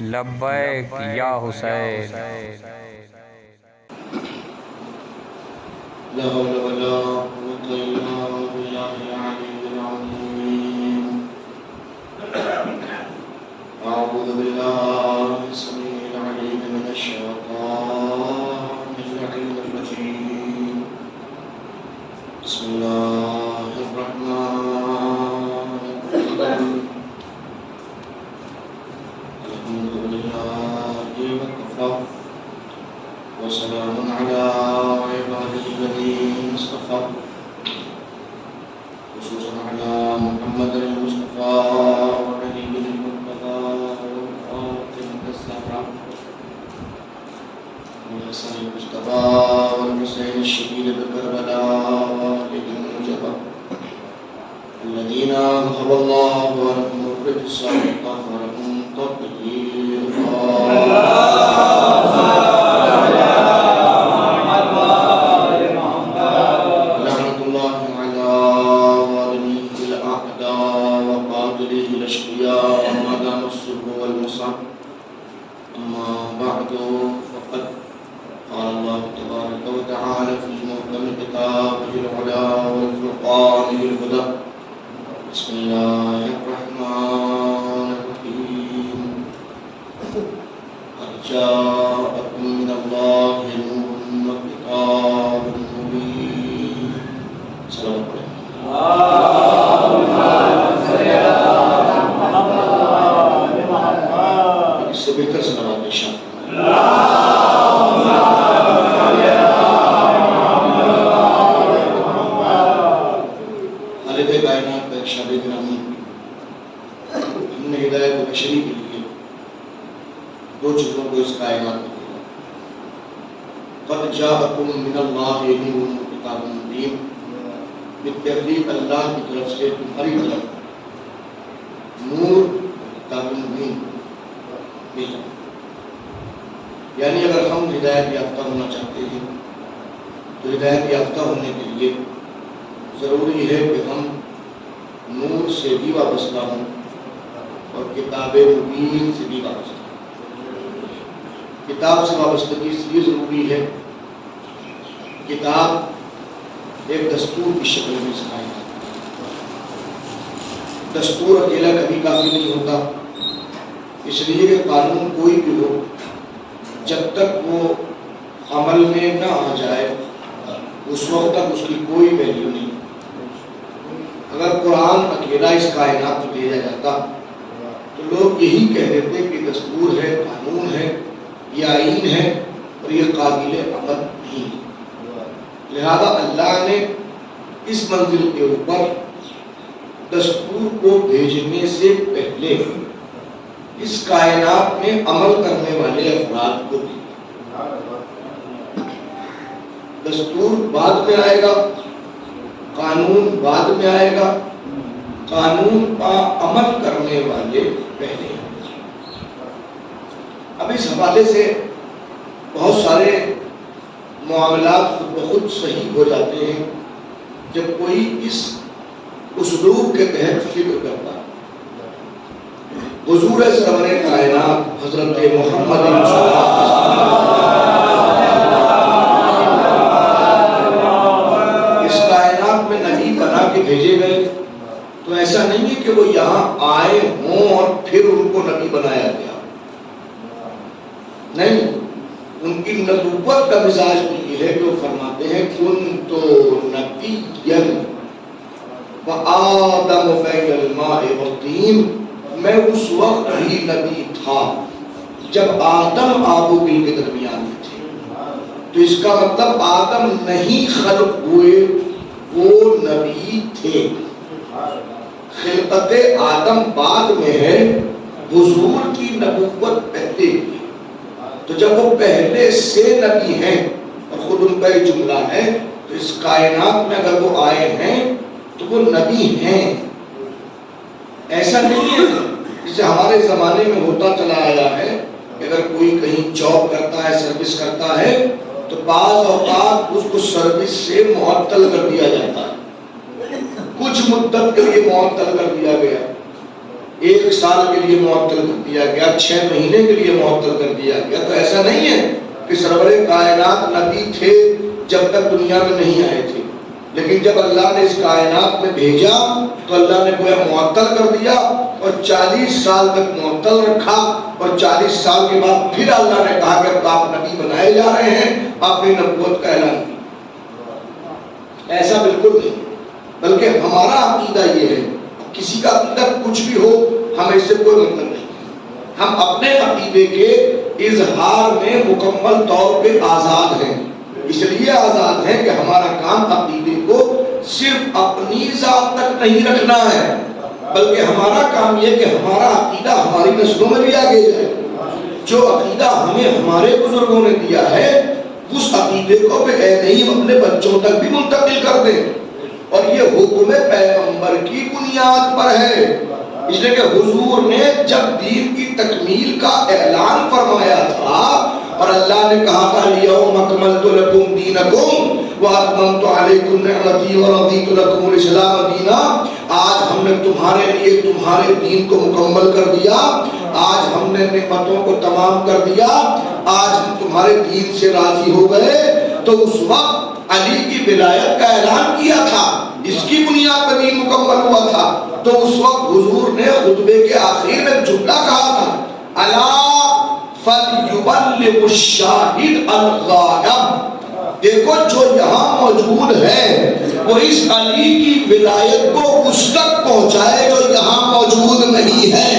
لبیک یا حسین۔ لا حول ولا قوة إلا بالله العلي العظيم. أعوذ بالله السميع العليم من الشيطان اللعين الرجيم. بسم الله الرحمن الرحيم. الحمد لله وكفى وسلام على عباده الذين اصطفى، خصوصا على محمد المصطفى ونبي المرتضى وفاطمة الزهراء والحسن المجتبى والحسين الشهيد بكربلاء المجتبى الذين أذهب الله عنهم الرجس وطهرهم تطهيرا. بسم الله الرحمن الرحيم. قد جاءكم من الله نور وكتاب مبين. سلام عليكم. اس سے بہتر صلوات ارشاد ہم نے ہدایت بشری کے لیے دو چیزوں کو اس کائنات میں دیا. قد جاءکم من اللہ نور وکتاب مبین، بالتحقیق اللہ کی طرف سے تمہاری طرف نور کتاب مبین بھیجا. یعنی اگر ہم ہدایت یافتہ ہونا چاہتے ہیں تو ہدایت یافتہ ہونے کے لیے ضروری ہے کہ ہم نور سے بھی وابستہ ہوں اور کتاب مبین سے بھی وابستہ ہوں. کتاب سے وابستگی اس لیے ضروری ہے، کتاب ایک دستور کی شکل میں سکھائی جاتی ہے. دستور اکیلا کبھی کافی نہیں ہوتا، اس لیے کہ قانون کوئی بھی ہو جب تک وہ عمل میں نہ آ جائے اس وقت تک اس کی کوئی ویلیو نہیں. اگر قرآن اکیلا اس کائنات میں بھیجا جاتا تو لوگ یہی کہہ دیتے کہ دستور ہے، قانون ہے، یہ آئین ہے اور یہ قابل عمل نہیں ہے. لہذا اللہ نے اس منزل کے اوپر دستور کو بھیجنے سے پہلے اس کائنات میں عمل کرنے والے افراد کو بھی. دستور بعد میں آئے گا، قانون بعد میں آئے گا، قانون کا عمل کرنے والے پہلے. اب اس حوالے سے بہت سارے معاملات خود بخود صحیح ہو جاتے ہیں جب کوئی اس اسلوب کے تحت فکر کرتا ہے. حضور سرور کائنات حضرت محمد اس کائنات میں نبی بنا کے بھیجے گئے تو ایسا نہیں ہے کہ وہ یہاں آئے ہوں اور پھر ان کو نبی بنایا گیا. نہیں، ان کی نبوت کا مزاج بھی یہ ہے کہ وہ فرماتے ہیں کنت نبیا وآدم بین الماء والطین، میں اس وقت ہی نبی تھا جب آدم آب و گل کے درمیان میں تھے. تو اس کا مطلب آدم نہیں خلق ہوئے، وہ نبی تھے. خلقت آدم بعد میں ہے، حضور کی نبوت پہلے کی. تو جب وہ پہلے سے نبی ہیں اور خود ان کا یہ جملہ ہے تو اس کائنات میں اگر وہ آئے ہیں تو وہ نبی ہیں. ایسا نہیں ہے جسے ہمارے زمانے میں ہوتا چلا آیا ہے کہ اگر کوئی کہیں جاب کرتا ہے، سروس کرتا ہے تو بعض اوقات اس کو سروس سے معطل کر دیا جاتا ہے، کچھ مدت کے لیے معطل کر دیا گیا. 1 سال کے لیے معطل کر دیا گیا، 6 مہینے کے لیے معطل کر دیا گیا، تو ایسا نہیں ہے کہ سرور کائنات نبی تھے جب تک دنیا میں نہیں آئے تھے، لیکن جب اللہ نے اس کائنات میں بھیجا تو اللہ نے گویا معطل کر دیا اور 40 سال تک معطل رکھا، اور 40 سال کے بعد پھر اللہ نے کہا کہ اب آپ نبی بنائے جا رہے ہیں، آپ نے نبوت کا اعلان کیا۔ ایسا بالکل نہیں، بلکہ ہمارا عقیدہ یہ ہے، کسی کا عقیدہ کچھ بھی ہو ہمیں اس سے کوئی مطلب نہیں، ہم اپنے عقیدے کے اظہار میں مکمل طور پہ آزاد ہیں۔ اس لیے آزاد ہیں کہ ہمارا کام عقیدے کو صرف اپنی ذات تک نہیں رکھنا ہے، بلکہ ہمارا کام یہ کہ ہمارا عقیدہ ہماری نسلوں میں بھی آگے جائے۔ جو عقیدہ ہمیں ہمارے بزرگوں نے دیا ہے اس عقیدے کو بھی اے نہیں اپنے بچوں تک بھی منتقل کر دیں، اور یہ حکم پیغمبر کی بنیاد پر ہے، اس لیے کہ حضور نے جب دین کی تکمیل کا اعلان فرمایا تھا اور اللہ نے کہا تھا الیوم اکملت لکم دینکم واتممت علیکم نعمتی ورضیت لکم الاسلام دینا، آج ہم نے تمہارے لیے تمہارے دین کو مکمل کر دیا، آج ہم نے نعمتوں کو تمام کر دیا، آج ہم تمہارے دین سے راضی ہو گئے۔ تو اس وقت علی کی ولایت کا اعلان کیا تھا، اس کی بنیاد پر دین مکمل ہوا تھا، تو اس وقت حضور نے خطبے کے آخر میں جملہ کہا تھا الا فلیبلغ الشاہد الغائب، دیکھو جو یہاں موجود ہے وہ اس علی کی ولایت کو اس تک پہنچائے جو یہاں موجود نہیں ہے۔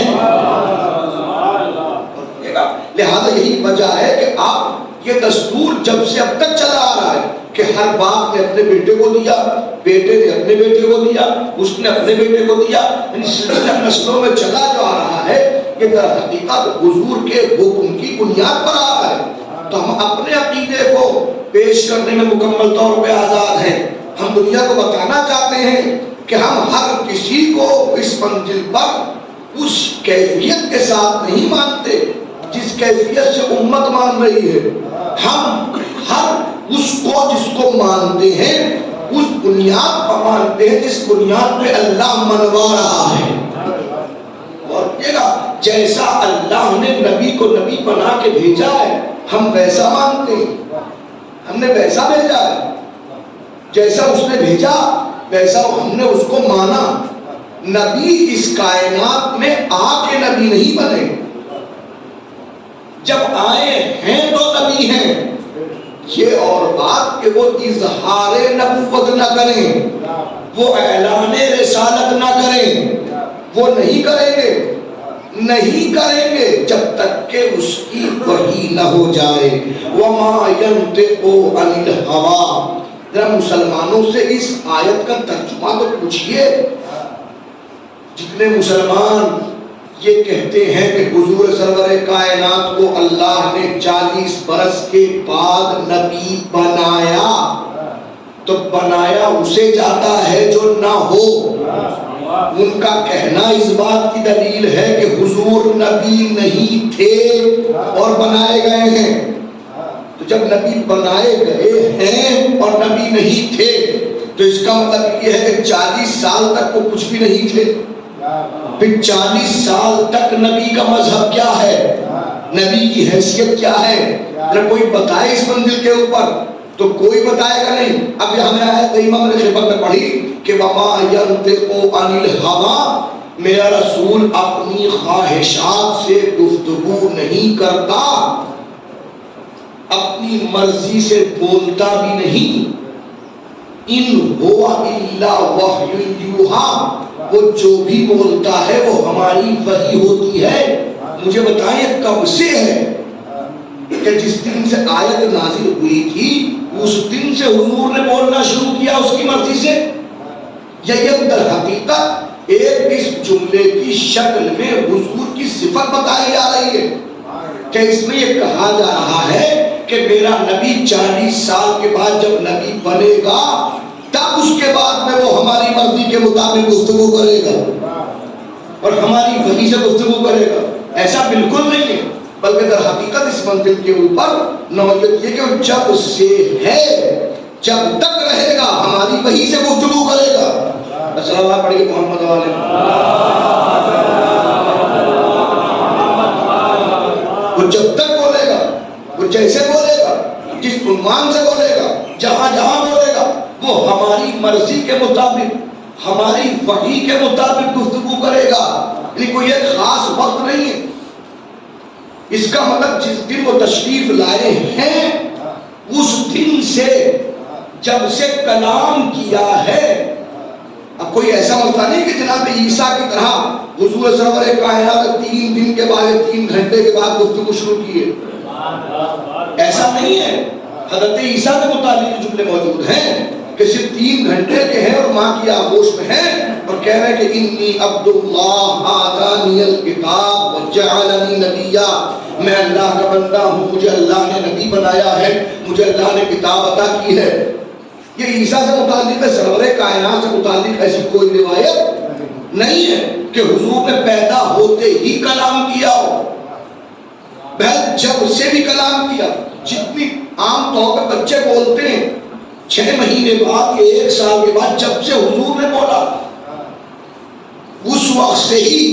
لہذا یہی وجہ ہے کہ آپ یہ دستور جب سے اب تک چلا آ رہا ہے کہ ہر باپ نے اپنے بیٹے کو دیا، بیٹے نے اپنے بیٹے کو دیا، اس نے اپنے بیٹے کو دیا، سلسلہ نسلوں میں چلا جو آ رہا ہے، یہ در حقیقت حضور کے حکم کی بنیاد پر آ رہا ہے۔ تو ہم اپنے عقیدے کو پیش کرنے میں مکمل طور پہ آزاد ہیں۔ ہم دنیا کو بتانا چاہتے ہیں کہ ہم ہر کسی کو اس منزل پر اس کیفیت کے ساتھ نہیں مانتے جس کیفیت سے امت مان رہی ہے، ہم ہر اس کو جس کو مانتے ہیں اس بنیاد پر مانتے ہیں جس بنیاد پہ اللہ منوا رہا ہے، اور جیسا اللہ نے نبی کو نبی بنا کے بھیجا ہے ہم ویسا مانتے ہیں، ہم نے ویسا بھیجا ہے، جیسا اس نے بھیجا ویسا ہم نے اس کو مانا۔ نبی اس کائنات میں آ کے نبی نہیں بنے، جب آئے ہیں تو نبی ہیں، یہ اور بات کہ وہ اظہار نبوت نہ کریں، وہ اعلان رسالت نہ کریں، وہ نہیں کریں گے، نہیں کریں گے جب تک کہ اس کی وحی نہ ہو جائے۔ وَمَا يَنْطِقُ عَنِ الْهَوَىٰ، ذرا مسلمانوں سے اس آیت کا ترجمہ تو پوچھئے، جتنے مسلمان یہ کہتے ہیں کہ حضور سرور کائنات کو اللہ نے 40 برس کے بعد نبی بنایا، تو بنایا اسے جاتا ہے جو نہ ہو۔ ان کا کہنا اس بات کی دلیل ہے کہ حضور نبی نہیں تھے اور بنائے گئے ہیں، تو جب نبی بنائے گئے ہیں اور نبی نہیں تھے تو اس کا مطلب یہ ہے کہ 40 سال تک وہ کچھ بھی نہیں تھے۔ پھر 40 سال تک نبی کا مذہب کیا ہے، نبی کی حیثیت کیا ہے، اگر کوئی بتائے اس منزل کے اوپر تو کوئی بتائے گا نہیں۔ اب یہاں میں آیت کریمہ میں نے خدمت میں پڑھی کہ وَمَا يَنْطِقُ عَنِ الْهَوَىٰ، میرا رسول اپنی خواہشات سے گفتگو نہیں کرتا، اپنی مرضی سے بولتا بھی نہیں۔ ان هو الا وحی یوحیٰ، وہ جو بھی بولتا ہے وہ ہماری وحی ہوتی ہے۔ مجھے بتائیں کب سے ہے کہ جس دن سے آیت نازل ہوئی تھی اس دن سے حضور نے بولنا شروع کیا اس کی مرضی سے؟ یہ در حقیقت ایک اس جملے کی شکل میں حضور کی صفت بتائی جا رہی ہے کہ اس میں یہ کہا جا رہا ہے کہ میرا نبی 40 سال کے بعد جب نبی بنے گا تب اس کے بعد میں وہ ہماری مرضی کے مطابق گفتگو کرے گا اور ہماری وحی سے گفتگو کرے گا۔ ایسا بالکل نہیں ہے، بلکہ در حقیقت اس منزل کے اوپر نوعیت یہ کہ جب سے ہے جب تک رہے گا ہماری وحی سے گفتگو کرے گا۔ صلی اللہ علیہ محمد جب تک بولے گا، وہ جیسے بولے گا، جس عنوان سے بولے گا، جہاں جہاں بولے گا، وہ ہماری مرضی کے مطابق، ہماری وحی کے مطابق گفتگو کرے گا. یعنی کوئی ایک خاص وقت نہیں ہے. اس کا مطلب جس دن وہ تشریف لائے ہیں اس دن سے، جب سے کلام کیا ہے. اب کوئی ایسا مسئلہ نہیں کہ جناب عیسیٰ کی طرح حضور سرور کائنات 3 دن کے بعد 3 گھنٹے کے بعد گفتگو شروع کی ہے. ایسا نہیں ہے. حضرت عیسیٰ کے متعلق جملے موجود ہیں کہ صرف 3 گھنٹے کے ہیں اور ماں کی آغوش میں ہیں، اور کہہ رہے ہیں کہ انی عبد اللہ آتانی الکتاب وجعلنی نبیا. میں اللہ کا بندہ ہوں، مجھے اللہ نے نبی بنایا ہے، مجھے اللہ نے کتاب عطا کی ہے. یہ عیسیٰ سے متعلق ہے. سرور کائنات سے متعلق ایسی کوئی روایت نہیں ہے کہ حضور نے پیدا ہوتے ہی کلام کیا ہو. بہت جب سے بھی کلام کیا. جتنی عام طور پہ بچے بولتے ہیں 6 مہینے بعد یا 1 سال کے بعد، جب سے حضور نے بولا اس وقت سے ہی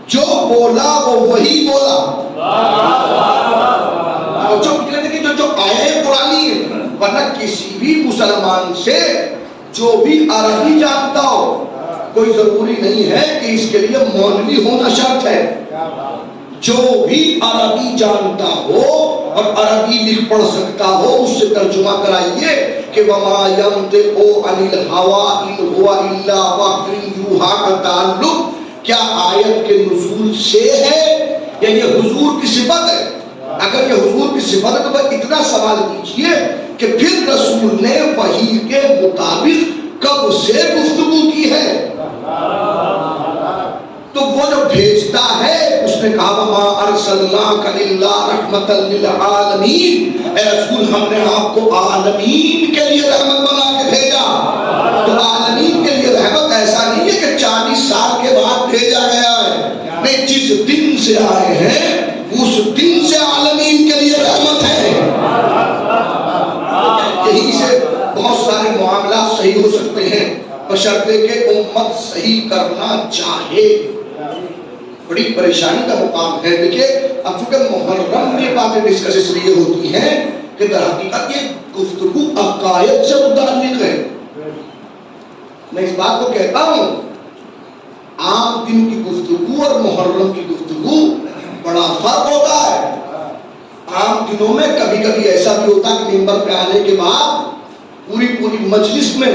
جو بولا وہ وہی بولا. جو آئے پرانی ہے، ورنہ کسی بھی مسلمان سے جو بھی عربی جانتا ہو، کوئی ضروری نہیں ہے کہ اس کے لیے مولوی ہونا شرط ہے. جو بھی عربی جانتا ہو اور عربی لکھ پڑھ سکتا ہو اس سے ترجمہ کرائیے کہ وما ينطق عن الهوى ان هو الا وحی یوحی کا تعلق کیا آیت کے نزول سے ہے یا یہ حضور کی صفت ہے. اگر یہ حضور کی صفت ہے تو اتنا سوال کیجئے کہ پھر رسول نے وحی کے مطابق کب سے گفتگو کی ہے. تو وہ جو بھیجتا ہے اس نے کہا وما ارسلناک الا رحمتا للعالمین، اے رسول ہم نے آپ کو عالمین کے لیے رحمت بنا کے بھیجا. تو عالمین کے لیے رحمت ایسا نہیں ہے کہ 40 سال کے بعد بھیجا گیا ہے. نہیں، جس دن سے آئے ہیں اس دن سے عالمین کے لیے رحمت ہے. یہی سے بہت سارے معاملات صحیح ہو سکتے ہیں بشرطے کہ امت صحیح کرنا چاہے. بڑی پریشانی کا مقام ہے. دیکھیے اب چونکہ محرم میں باتیں ڈسکس اس لیے ہوتی ہیں کہ در حقیقت یہ گفتگو عقائد سے متعلق ہے. میں اس بات کو کہتا ہوں، عام دن کی گفتگو اور محرم کی گفتگو بڑا فرق ہوتا ہے. عام دنوں میں کبھی کبھی ایسا بھی ہوتا ہے کہ ممبر پہ آنے کے بعد پوری مجلس میں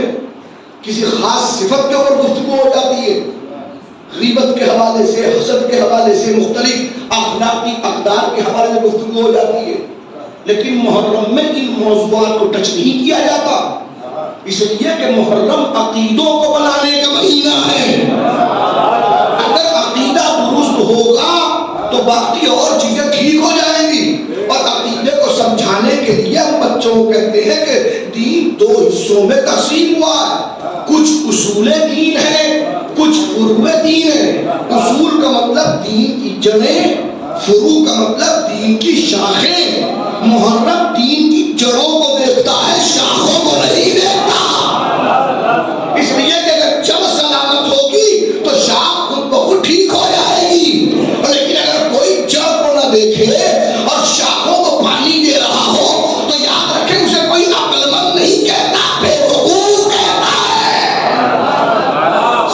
کسی خاص صفت کے اوپر گفتگو ہو جاتی ہے، غیبت کے حوالے سے، حسد کے حوالے سے، مختلف اخلاقی اقدار کے حوالے سے گفتگو ہو جاتی ہے. لیکن محرم میں ان موضوعات کو ٹچ نہیں کیا جاتا، اس لیے کہ محرم عقیدوں کو بنانے کا مہینہ ہے. اگر عقیدہ درست ہوگا تو باقی اور چیزیں ٹھیک ہو جائیں گی. اور عقیدے کو سمجھانے کے لیے ہم بچوں کو کہتے ہیں کہ دین 2 حصوں میں تقسیم ہوا ہے. کچھ اصول دین ہے، کچھ فروع دین ہے. اصول کا مطلب دین کی جڑیں، فروع کا مطلب دین کی شاخیں. محرم دین کی جڑوں کو دیکھتا ہے، شاخوں کو نہیں دیکھتا. اس لیے کہ اگر جڑ سلامت ہوگی تو شاخ خود بخود ٹھیک ہو جائے گی. لیکن اگر کوئی جڑ کو نہ دیکھے اور شاخوں کو پانی دے رہا ہو تو یاد رکھیں اسے کوئی عقل مند نہیں کہتا، بیوقوف کہتا ہے.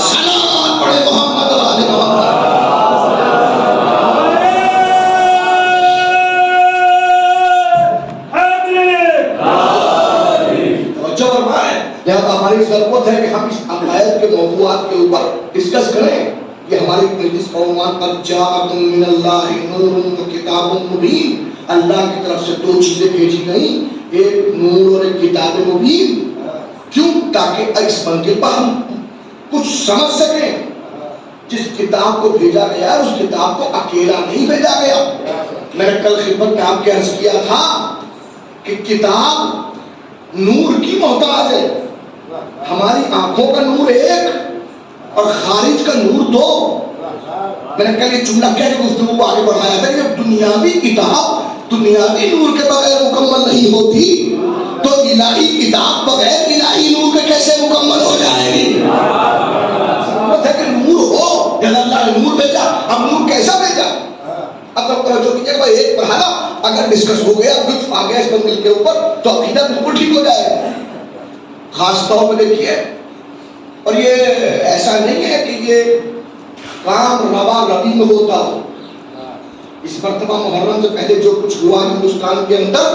سلام پڑھے محمد و آل محمد. لہذا ہماری ضرورت ہے کہ ہم اس عقائد کے موضوعات کے اوپر ڈسکس کریں. یہ ہماری مجلس کا عنوان قد جاءکم من اللہ نور و کتاب مبین. اللہ کی طرف سے 2 چیزیں بھیجی گئیں، ایک نور اور ایک کتاب مبین. کیوں؟ تاکہ اس منزل پر ہم کچھ سمجھ سکیں. جس کتاب کو بھیجا گیا اس کتاب کو اکیلا نہیں بھیجا گیا. میں نے کل خدمت میں آپ کے عرض کیا تھا کہ کتاب نور کی محتاج ہے. ہماری آنکھوں کا نور ایک اور خارج کا نور 2. میں نے کل یہ جملہ کہہ کے گفتگو کو آگے بڑھایا تھا کہ دنیاوی کتاب دنیاوی نور کے بغیر مکمل نہیں ہوتی، تو الہی کتاب بغیر الہی نور کے کیسے مکمل ہو جائے گی؟ ضرورت ہے کہ نور ہو. جب اللہ نے نور بھیجا، اب نور کیسا بھیجا؟ اب توجہ کیجیے کہ ایک پڑھا نا اگر ڈسکس ہو گیا لطف آ گیا اس بندل کے اوپر تو عقیدہ بالکل ٹھیک ہو جائے گا. خاص طور پہ دیکھیے اور یہ ایسا نہیں ہے کہ یہ کام روا روی میں ہوتا ہو. اس مرتبہ محرم سے پہلے جو کچھ ہوا ہندوستان کے اندر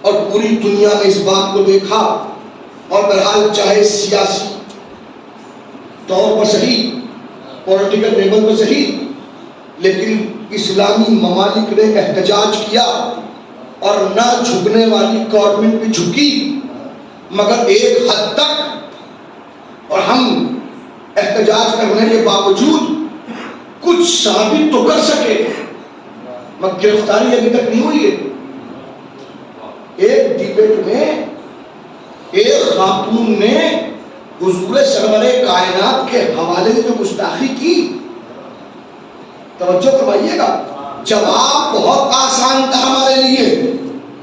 اور پوری دنیا میں اس بات کو دیکھا اور بہرحال چاہے سیاسی طور پر صحیح پولیٹیکل لیول پر صحیح لیکن اسلامی ممالک نے احتجاج کیا اور نہ جھکنے والی گورنمنٹ بھی جھکی مگر ایک حد تک اور ہم احتجاج کرنے کے باوجود کچھ ثابت تو کر سکے مگر گرفتاری ابھی تک نہیں ہوئی ہے. ایک ڈیبیٹ میں ایک خاتون نے حضور سرور کائنات کے حوالے سے جو گستاخی کی توجہ فرمائیے گا. جواب بہت آسان تھا ہمارے لیے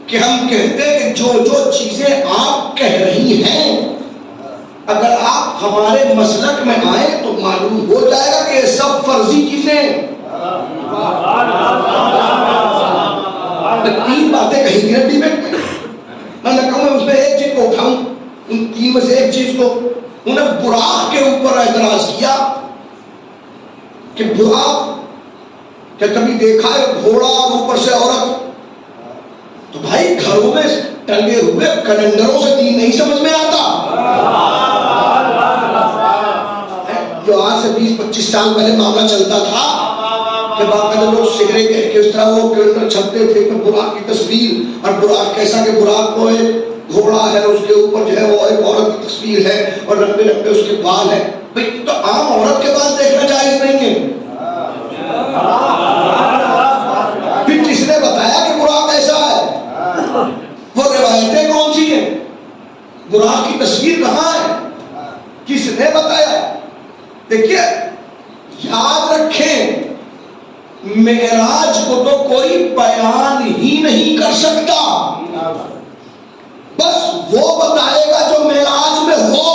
کہ ہم کہتے کہ جو جو چیزیں آپ کہہ رہی ہیں اگر آپ ہمارے مسلک میں آئیں تو معلوم ہو جائے گا کہ یہ سب فرضی چیزیں. تین باتیں کہیں گے ڈیبیٹ میں میں کہوں میں اس میں ایک چیز کو اٹھاؤں ان تین میں سے ایک چیز کو انہیں براق کے اوپر اعتراض کیا کہ براق کیا کبھی دیکھا ہے گھوڑا اور اوپر سے عورت. تو بھائی گھروں میں ٹنگے ہوئے کیلنڈروں سے دین نہیں سمجھ میں آتا. جو آج سے 20-25 سال پہلے معاملہ چلتا تھا کہ باقاعدہ لوگ سگرے کہہ کے اس طرح وہ کیلنڈر چھپتے تھے کہ براق کی تصویر اور براق کیسا کہ براق کو ایک گھوڑا ہے اس کے اوپر جو ہے وہ ایک عورت کی تصویر ہے اور لمبے لمبے اس کے بال ہیں. بھائی تو عام عورت کے بال دیکھنا جائز نہیں ہے. پھر کس نے بتایا کہ براق ایسا ہے؟ وہ روایتیں کون سی ہیں؟ براق کی تصویر کہاں ہے؟ کس نے بتایا؟ دیکھیے یاد رکھیں معراج کو تو کوئی بیان ہی نہیں کر سکتا. بس وہ بتائے گا جو معراج میں ہو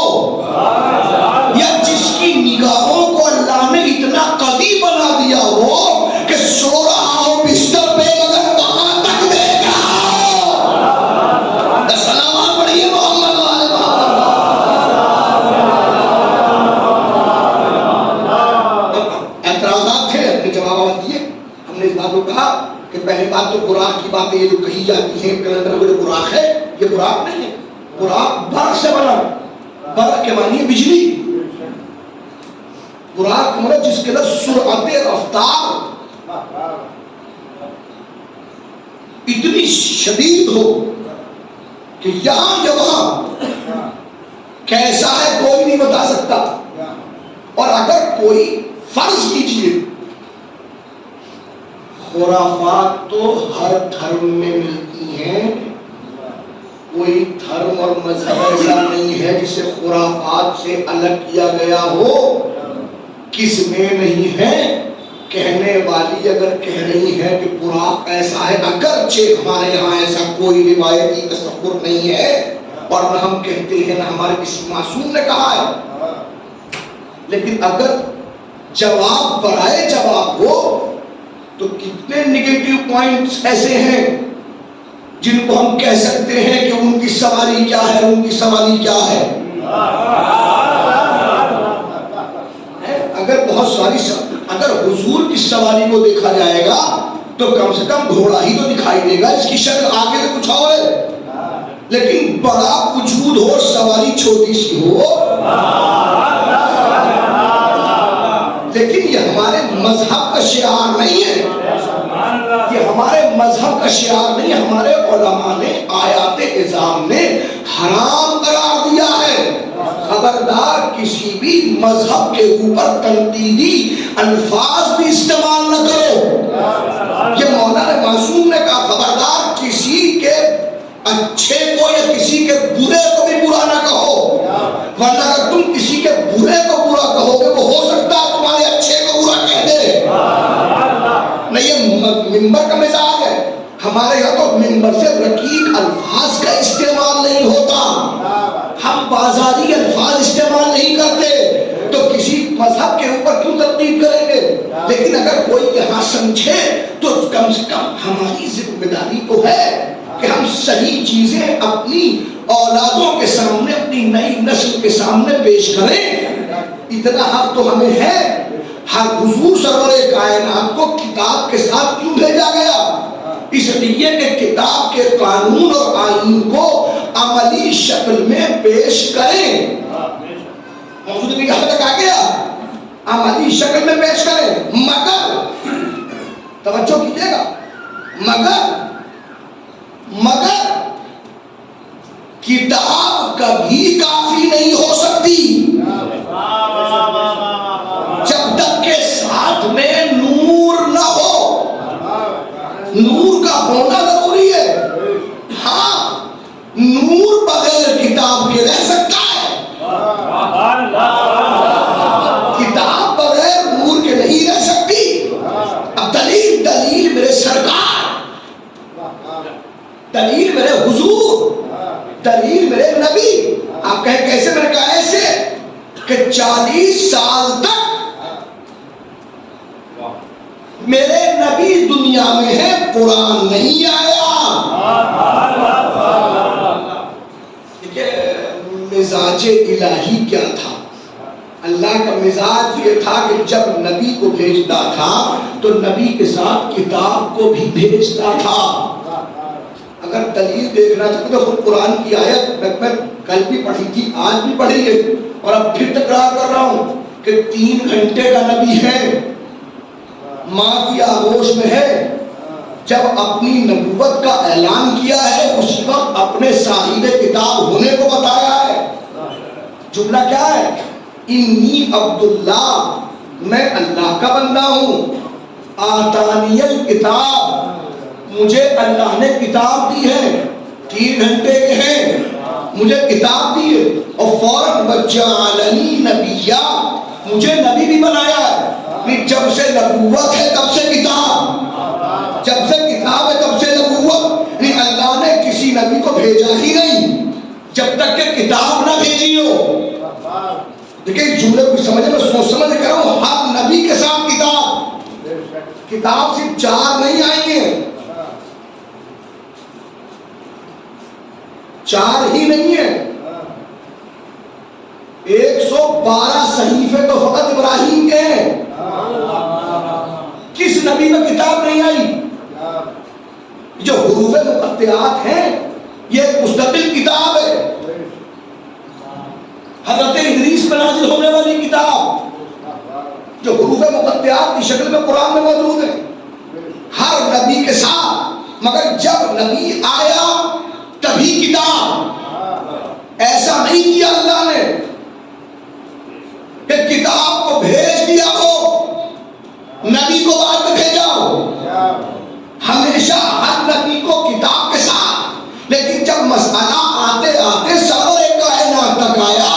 یا جس کی نگاہوں کو اللہ نے اتنا قوی بنا دیا ہو کہ سو رہا ہو بستر پہ مگر وہاں تک دیکھا. سلام پڑھیے محمد والے اعتراضات تھے اپنے جوابات دیے. ہم نے اس بات کو کہا کہ پہلی بات تو براق کی باتیں یہ جو کہی جاتی ہیں کیلنڈر میں جو براق ہے یہ براق نہیں ہے. براق برق سے بنا. برق کے معنی ہے بجلی. براق مطلب جس کے اندر سرعت رفتار اتنی شدید ہو کہ یہاں یا وہاں کیسا ہے کوئی نہیں بتا سکتا. اور اگر کوئی فرض کیجیے خرافات تو ہر دھرم میں ملتی ہیں. کوئی دھرم اور مذہب ایسا نہیں ہے جسے خرافات سے الگ کیا گیا ہو. کس میں نہیں ہے؟ کہنے والی اگر کہہ رہی ہے کہ براق ایسا ہے اگرچہ ہمارے یہاں ایسا کوئی روایتی تصور نہیں ہے اور نہ ہم کہتے ہیں نہ ہمارے کسی معصوم نے کہا ہے لیکن اگر جواب برائے جواب ہو تو کتنے نیگیٹو پوائنٹس ایسے ہیں جن کو ہم کہہ سکتے ہیں کہ ان کی سواری کیا ہے ان کی سواری کیا ہے. اگر بہت ساری اگر حضور کی سواری کو دیکھا جائے گا تو کم سے کم گھوڑا ہی تو دکھائی دے گا. اس کی شکل آگے سے کچھ اور ہے لیکن بڑا وجود ہو سواری چھوٹی سی ہو. لیکن یہ ہمارے مذہب کا شعار نہیں ہے. یہ ہمارے مذہب کا شعار نہیں. ہمارے علماء نے آیات اعظام نے حرام قرار دیا ہے. خبردار کسی بھی مذہب کے اوپر تنقیدی الفاظ بھی استعمال نہ کرو. یہ مولانا معصوم نے کہا خبردار کسی کے اچھے کو یا کسی کے برے کو بھی برا نہ کہو ورنہ اگر تم کسی کے برے کو برا کہو گے وہ ہو سکتا ہے تمہارے اچھے کو برا کہہ دے. نہیں یہ منبر کا مزاج ہے. ہمارے یہاں تو منبر سے رقیق الفاظ کا استعمال نہیں ہوتا. ہم بازاری الفاظ استعمال نہیں کرتے. تو کسی مذہب کے اوپر کیوں ترتیب کریں گے؟ لیکن اگر کوئی یہاں سمجھے تو کم سے کم ہماری ذمہ داری تو ہے کہ ہم صحیح چیزیں اپنی اولادوں کے سامنے، اپنی نئی نسل کے سامنے پیش کریں۔ اتنا حق تو ہمیں ہے۔ ہر حضور سرور کائنات کو کتاب کے ساتھ کیوں بھیجا گیا؟ اس لیے کہ کتاب کے قانون اور آئین کو عملی شکل میں پیش کریں۔ موجود بھی کہاں تک آ گیا؟ عملی شکل میں پیش کریں، مگر توجہ کیجیے گا، مگر کتاب کبھی کافی نہیں ہو سکتی جب تک کہ ساتھ میں نور نہ ہو۔ نور کا ہونا ضروری ہے۔ ہاں، نور بغیر کتاب کے رہ سکتا ہے، کتاب بغیر نور کے نہیں رہ سکتی۔ اب دلیل میرے سرکار، دلیل میرے حضور، دلیل میرے نبی۔ آپ کہیں کیسے؟ میں نے کہا ایسے کہ 40 سال تک میرے نبی دنیا میں ہے، قرآن نہیں آیا۔ دیکھیے مزاج الہی کیا تھا؟ اللہ کا مزاج یہ تھا کہ جب نبی کو بھیجتا تھا تو نبی کے ساتھ کتاب کو بھی بھیجتا تھا۔ اگر دلیل دیکھنا چاہتے تو خود قرآن کی آیت میں کل بھی پڑھی تھی، آج بھی پڑھی ہے، اور اب پھر تکرار کر رہا ہوں کہ 3 گھنٹے کا نبی ہے، ماں کی آغوش میں ہے۔ جب اپنی نبوت کا اعلان کیا ہے اس وقت اپنے صاحب کتاب ہونے کو بتایا ہے۔ جملہ کیا ہے؟ انی عبداللہ، میں اللہ کا بندہ ہوں، آتانی الکتاب، مجھے اللہ نے کتاب دی ہے، 3 گھنٹے کے ہیں، مجھے کتاب دی ہے، اور فوراً وجعلنی نبیّا، مجھے نبی بھی بنایا ہے۔ جب سے نبوت ہے تب سے کتاب، جب سے کتاب ہے تب سے نبوت۔ اللہ نے کسی نبی کو بھیجا ہی نہیں جب تک کہ کتاب نہ بھیجی ہو۔ دیکھیں جملے کو سمجھے، میں سوچ سمجھ کر رہا ہوں، ہر نبی کے ساتھ کتاب صرف 4 نہیں آئی ہیں، 4 ہی نہیں ہے، 112 صحیفے تو فقط ابراہیم کے ہیں۔ کس نبی میں کتاب نہیں آئی؟ جو حروف مقطعات ہیں یہ ایک مستقل کتاب ہے، حضرت ادریس پر نازل ہونے والی کتاب جو حروف مقطعات کی شکل میں قرآن میں موجود ہے، ہر نبی کے ساتھ۔ مگر جب نبی آیا تبھی کتاب، ایسا نہیں کیا اللہ نے کہ کتاب کو بھیج دیا ہو نبی کو بعد میں بھیجا ہو۔ ہمیشہ ہر نبی کو کتاب کے ساتھ، لیکن جب مسئلہ آتے آتے سارے کائنات تک آیا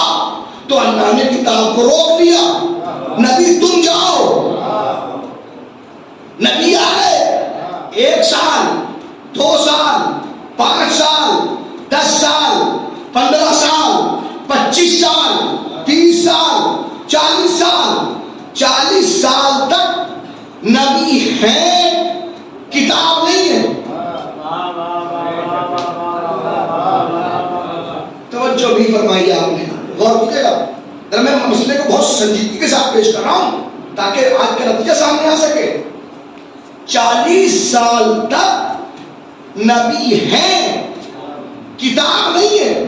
تو اللہ نے کتاب کو روک دیا۔ نبی تم جاؤ، نبی آئے 1 سال 2 سال 5 سال 10 سال 15 سال 25 سال 30 سال 40 سال 40 سال تک نبی ہے، کتاب نہیں ہے۔ توجہ بھی فرمائی آپ نے، غور کیجیے گا۔ میں مسئلے کو بہت سنجیدگی کے ساتھ پیش کر رہا ہوں تاکہ آج کا نتیجہ سامنے آ سکے۔ 40 سال تک نبی ہے، کتاب نہیں ہے۔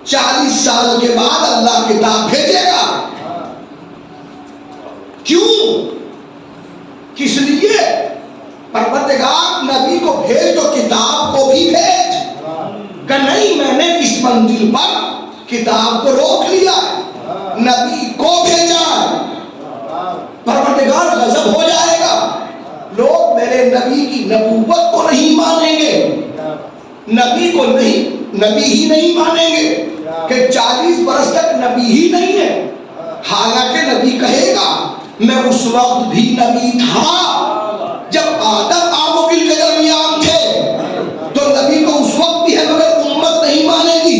40 سال کے بعد اللہ کتاب بھیجے گا۔ کیوں؟ کس لیے؟ پروردگار نبی کو بھیج تو کتاب کو بھی بھیج، کہ نہیں میں نے اس منزل پر کتاب کو روک لیا، نبی کو بھیجا ہے۔ پروردگار غضب ہو جائے گا، لوگ میرے نبی کی نبوت کو نہیں مانیں گے، نبی کو نہیں، نبی ہی نہیں مانیں گے کہ 40 برس تک نبی ہی نہیں ہے۔ حالانکہ نبی کہے گا میں اس وقت بھی نبی تھا جب آدم آب و گل کے درمیان تھے، تو نبی کو اس وقت بھی ہے، مگر امت نہیں مانے گی،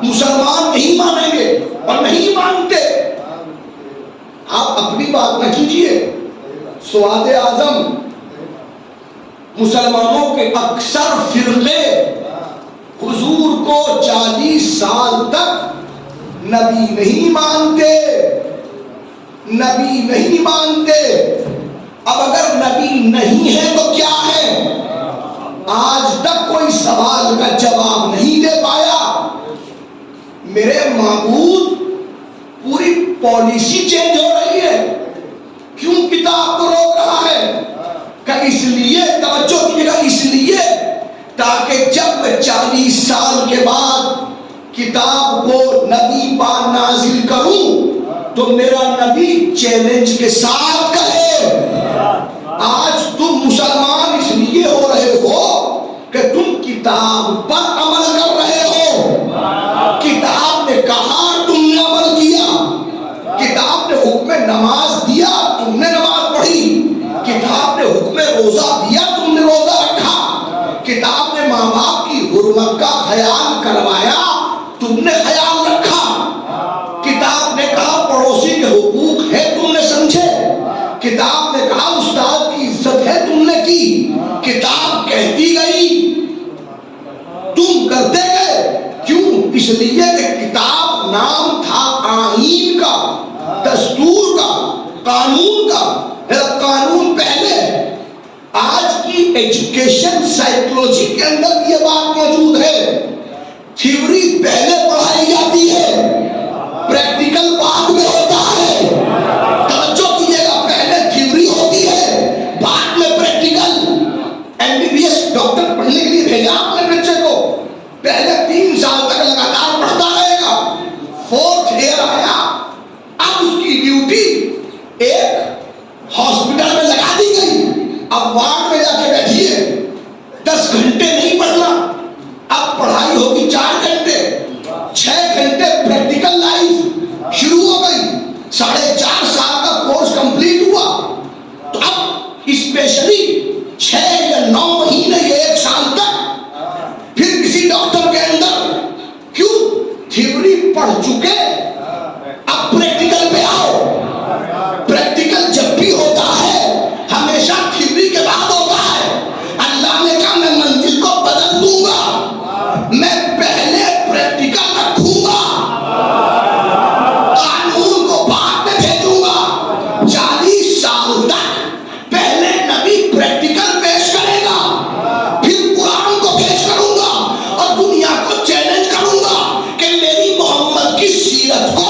مسلمان نہیں مانیں گے اور نہیں مانتے۔ سواد اعظم مسلمانوں کے اکثر فرقے حضور کو 40 سال تک نبی نہیں مانتے، نبی نہیں مانتے۔ اب اگر نبی نہیں ہے تو کیا ہے؟ آج تک کوئی سوال کا جواب نہیں دے پایا۔ میرے معبود پوری پالیسی چینج ہو رہی ہے، کیوں کتاب کو روک رہا ہے؟ کہ اس لیے توجہ کیجیے گا، اس لیے تاکہ جب 40 سال کے بعد کتاب کو نبی پاک نازل کروں تو میرا نبی چیلنج کے ساتھ کہے آج تم مسلمان اس لیے ہو رہے ہو کہ تم کتاب پر عمل کر رہے ہو، کتاب نے کہا تم نے عمل کیا، کتاب نے حکم نماز دیا تم نے نماز پڑھی، کتاب نے حکم روزہ دیا تم نے روزہ رکھا، کتاب نے ماں باپ کی حرمت کا خیال کروایا تم نے خیال رکھا، کتاب نے کہا پڑوسی کے حقوق ہے تم نے سمجھے، کتاب نے کہا استاد کی عزت ہے تم نے کی، کتاب کہتی گئی تم کرتے گئے۔ کیوں؟ اس لیے کہ کتاب نام تھا آئین کا، دستور کا، قانون کا۔ قانون پہلے، آج کی ایجوکیشن سائیکولوجی کے اندر یہ بات موجود ہے، تھیوری پہلے پڑھائی جاتی ہے، پریکٹیکل بعد میں ہوتا ہے۔ توجہ کیجیے گا، پہلے تھیوری ہوتی ہے، بعد میں پریکٹیکل۔ MBBS ڈاکٹر پڑھنے کے لیے بھیجا آپ نے بچے کو، پہلے 3 سال تک لگاتار پڑھتا رہے گا، 4th ایئر آیا، اب اس کی ڈیوٹی ایک ہاسپٹل میں لگا دی گئی، اب وارڈ میں جا کے بیٹھیے، 10 گھنٹے نہیں پڑھنا، اب پڑھائی ہوگی 4 گھنٹے، 6 گھنٹے پریکٹیکل لائف شروع ہو گئی، 4.5 سال کا کورس کمپلیٹ ہوا، تو اب اسپیشلی 6 یا 9 مہینے یا 1 سال تک پھر کسی ڈاکٹر کے اندر، کیوں؟ تھیوری پڑھ چکے، اب پریکٹیکل پہ آؤ۔ پریکٹیکل جب بھی ہوتا ہے ہمیشہ تھیوری کے بعد ہوتا ہے۔ اللہ نے کہا میں منزل کو بدل دوں گا، میں پہلے پریکٹیکل رکھوں گا، قانون کو بعد میں بھیجوں گا۔ 40 سال تک پہلے نبی پریکٹیکل پیش کرے گا، پھر قرآن کو پیش کروں گا اور دنیا کو چیلنج کروں گا کہ میری محمد کی سیرت کو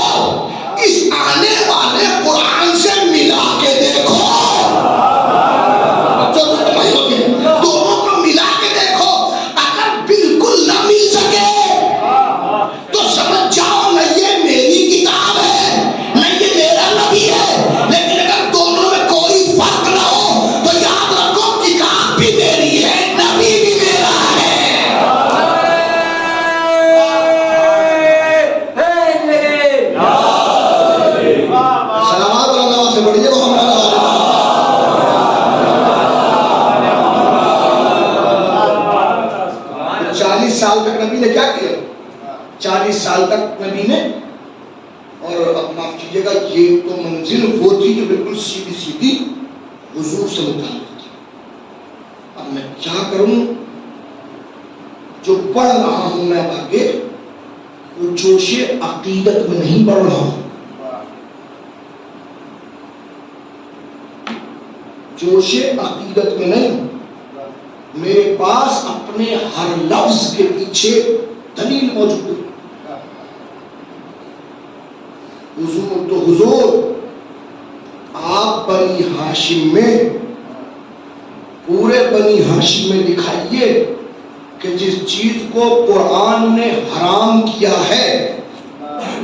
اس آنے والے قرآن سے ملا کے دیکھو، دونوں کو ملا کے دیکھو، اگر بالکل نہ مل سکے تو سمجھ جاؤ نہ یہ میری کتاب ہے نہ یہ میرا نبی ہے، لیکن اگر دونوں میں کوئی فرق نہ ہو تو یاد رکھو کتاب بھی میری ہے، نبی بھی میرا ہے۔ سلامات اللہ سے بڑھیے محمد۔ 40 سال تک نبی نے کیا کیا؟ 40 سال تک نبی نے، اور اب معاف کیجیے گا یہ تو منزل وہ تھی جو بالکل سیدھی سیدھی حضور سے متعلق تھی۔ اب میں کیا کروں؟ جو پڑھ رہا ہوں میں آگے وہ جوش عقیدت میں نہیں پڑھ رہا ہوں، جوش عقیدت میں نہیں، میرے پاس اپنے ہر لفظ کے پیچھے دلیل موجود ہے۔ حضور تو حضور، آپ بنی ہاشم میں، پورے بنی ہاشم میں دکھائیے کہ جس چیز کو قرآن نے حرام کیا ہے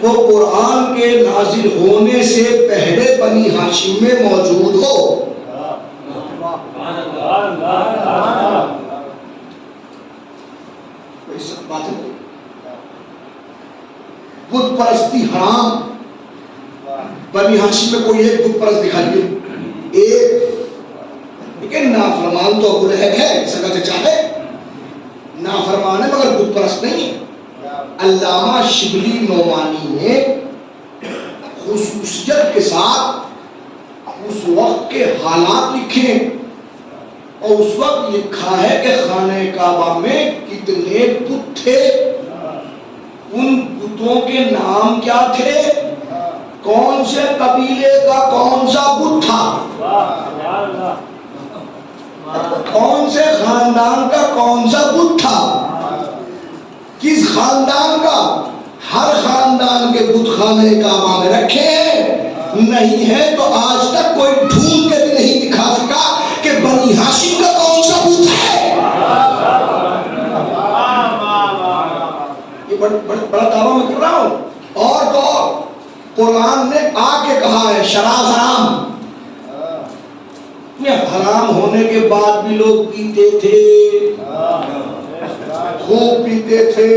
وہ قرآن کے نازل ہونے سے پہلے بنی ہاشم میں موجود ہو۔ بت پرستی حرام، بنی ہاشم میں کوئی ایک بت پرست دکھائیے، ایک، لیکن نافرمان تو ابو لہب ہے، سگا چچا ہے، نافرمان ہے مگر بت پرست نہیں ہے۔ علامہ شبلی نعمانی نے خصوصیت کے ساتھ اس وقت کے حالات لکھے اور اس وقت لکھا ہے کہ خانہ کعبہ میں کتنے بت تھے، ان بتوں کے نام کیا تھے، کون سے قبیلے کا کون سا بت تھا، کون سے خاندان کا کون سا بت تھا، کس خاندان کا، ہر خاندان کے بت خانہ کعبہ میں رکھے ہیں، نہیں ہے تو آج تک کوئی ڈھونڈ کے بھی نہیں دکھا سکا کہ بنی ہاشم کا کون سا بت ہے۔ یہ بڑا دعویٰ میں کر رہا ہوں۔ اور تو قرآن نے آ کے کہا ہے شراب حرام، حرام ہونے کے بعد بھی لوگ پیتے تھے، خوب پیتے تھے،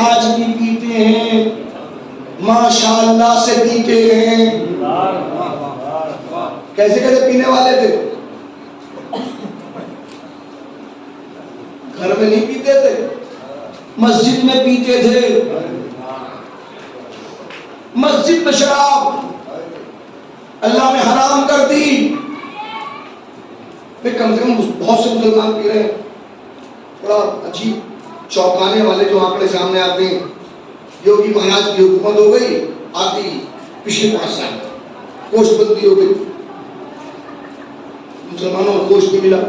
آج بھی پیتے ہیں، ماشاءاللہ سے پیتے ہیں۔ کیسے کیسے پینے والے تھے؟ گھر میں نہیں پیتے تھے، مسجد میں پیتے تھے، مسجد میں شراب اللہ نے حرام کر دی۔ کم سے کم بہت سے مسلمان پی رہے ہیں، بڑا عجیب چوکانے والے جو آنکڑے سامنے آتے ہیں، یوگی مہاراج کی حکومت ہو گئی آتی پچھلے 5 سال، گوشت بندی ہو گئی، مسلمانوں کو گوشت نہیں ملا،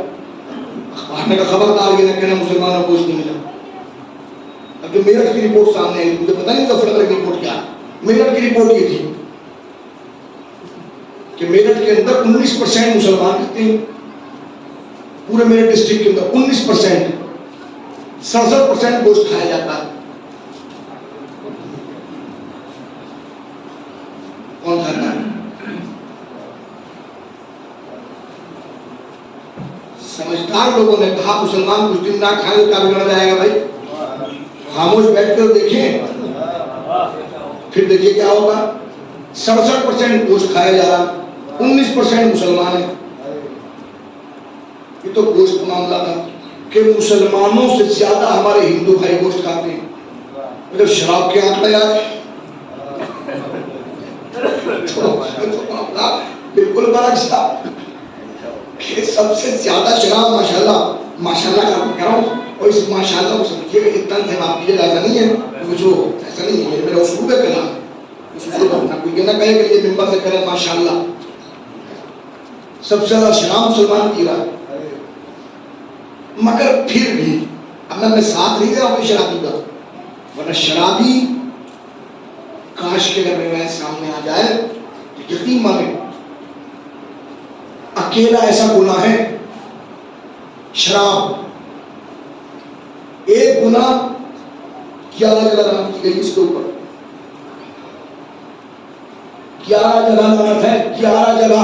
اخبار میں کا خبردار یہ نہ کہنا مسلمانوں کو گوشت نہیں ملا۔ اب جو میرٹھ کی رپورٹ سامنے آئی، مجھے پتہ نہیں ظفر نگر کی رپورٹ کیا، میرٹھ کی رپورٹ یہ تھی کہ میرٹھ کے اندر 19% مسلمان رہتے ہیں، پورے میرٹھ ڈسٹرکٹ کے اندر 19%، 67% گوشت کھایا جاتا ہے۔ کون کھاتا ہے؟ سمجھدار لوگوں نے کہا مسلمان کچھ دن نہ کھائے تو کیا بگڑ جائے گا بھائی، خاموش بیٹھ کر دیکھیں، پھر دیکھیے کیا ہوگا۔ 67% گوشت کھایا جا رہا، 19% مسلمان ہیں۔ یہ تو گوشت کا معاملہ تھا کہ مسلمانوں سے زیادہ ہمارے ہندو بھائی گوشت کھاتے ہیں، مطلب شراب کے آنکھ لگا بالکل برعکس تھا کہ سب سے زیادہ شراب ماشاءاللہ کا کہہ رہا ہوں، اور اس ماشاءاللہ کو سمجھیے کہ اتنا آپ کی ایسا نہیں ہے، جو ایسا نہیں ہے، میرا اسلوب ہے کلام، اسلوب اپنا، کوئی یہ نہ کہے کہ یہ ممبر سے کرے ماشاءاللہ۔ سب سے زیادہ شراب مسلمان پی رہا ہے، مگر پھر بھی اب میں ساتھ نہیں دے رہا ہوں شرابی کا، ورنہ شرابی کاش کے اگر روایت سامنے آ جائے تو یقین مانے اکیلا ایسا گناہ ہے شراب، ایک گناہ 11 جگہ لعنت کی گئی اس کے اوپر، 11 جگہ لعنت ہے، 11 جگہ،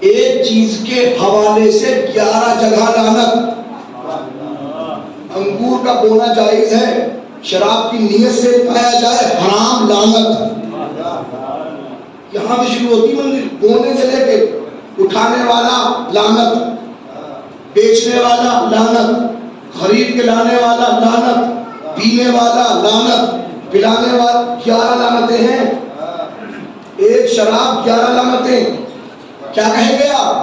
ایک چیز کے حوالے سے 11 جگہ لعنت۔ انگور کا بونا جائز ہے، شراب کی نیت سے پایا جائے حرام، لعنت۔ یہاں بھی شروع ہوتی منزل، بونے سے لے کے اٹھانے والا لعنت، بیچنے والا لعنت، خرید کے لانے والا لعنت، پینے والا لعنت، پلانے والا، 11 لعنتیں ہیں، ایک شراب 11 لعنتیں۔ کیا کہیں گے آپ؟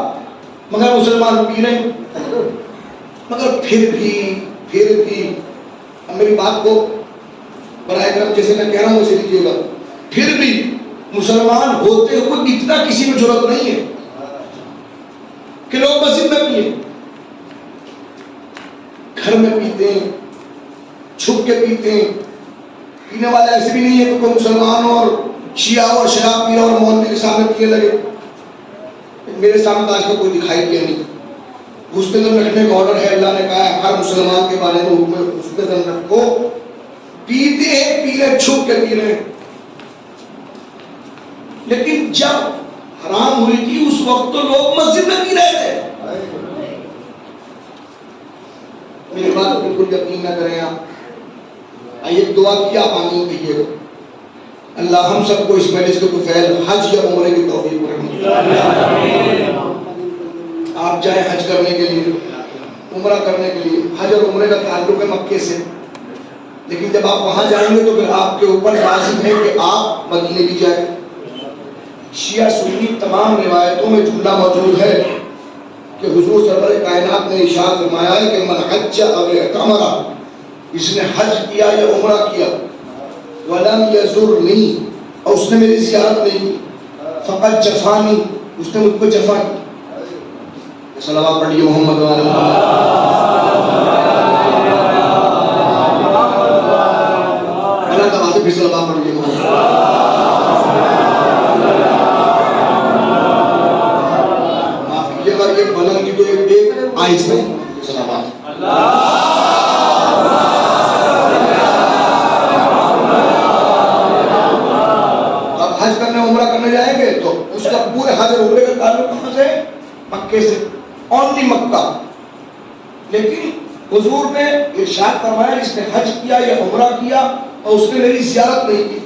مگر مسلمان پی رہے ہیں، مگر پھر بھی اب میری بات کو برائے کرم جیسے میں کہہ رہا ہوں اسے لیجیے گا، پھر بھی مسلمان ہوتے ہوئے اتنا کسی میں ضرورت نہیں ہے کہ لوگ مسجد میں پیئیں، گھر میں پیتے ہیں، چھپ کے پیتے ہیں، پینے والے ایسے بھی نہیں ہے کہ کوئی مسلمان اور شیعہ اور شراب پیا اور مولوی کے سامنے پینے لگے۔ میرے سامنے آج تک کوئی دکھائی دیا نہیں، اس کے اندر رکھنے کا آرڈر ہے، اللہ نے کہا ہے ہر مسلمان کے بارے میں حکم ہے اس کے اندر رکھو، پیتے ہیں، پی رہے، چھپ کے پی رہے۔ لیکن جب حرام ہوئی تھی اس وقت تو لوگ مسجد میں پی رہے تھے۔ میری بات بالکل یقین نہ کریں آپ، آئیے دعا کیا آپ آمین کہیے گا، اللہ ہم سب کو اس مجلس کو فیل حج یا عمرے کی توفیق رحمت۔ آپ جائیں حج کرنے کے لیے، عمرہ کرنے کے لیے، حج اور عمرے کا تعلق ہے مکے سے، لیکن جب آپ وہاں جائیں گے تو پھر آپ کے اوپر لازم ہے کہ آپ مدینے بھی جائیں، شیعہ سنی تمام روایتوں میں جملہ موجود ہے کہ حضور سرور کائنات نے ارشاد فرمایا ہے کہ من حج او اعتمر، اس نے حج کیا یا عمرہ کیا، ولم یزرنی، اور اس نے میری زیارت نہیں کی، فقط جفانی، اس نے مجھ کو جفا کی۔ صلوات پڑھیے محمد وعلی اللہ دبا کے پھر صلوات پڑھیے محمد۔ معاف کیجیے گا، یہ بلند کی تو ایک آہستہ صلوات۔ اب حج کرنے عمرہ کرنے جائیں گے تو اس کا پورے حج اور عمرے کا تعلق کہاں سے؟ مکے سے، اونلی مکہ۔ لیکن حضور نے ارشاد فرمایا اس نے حج کیا یا عمرہ کیا اور اس نے میری زیارت نہیں کی،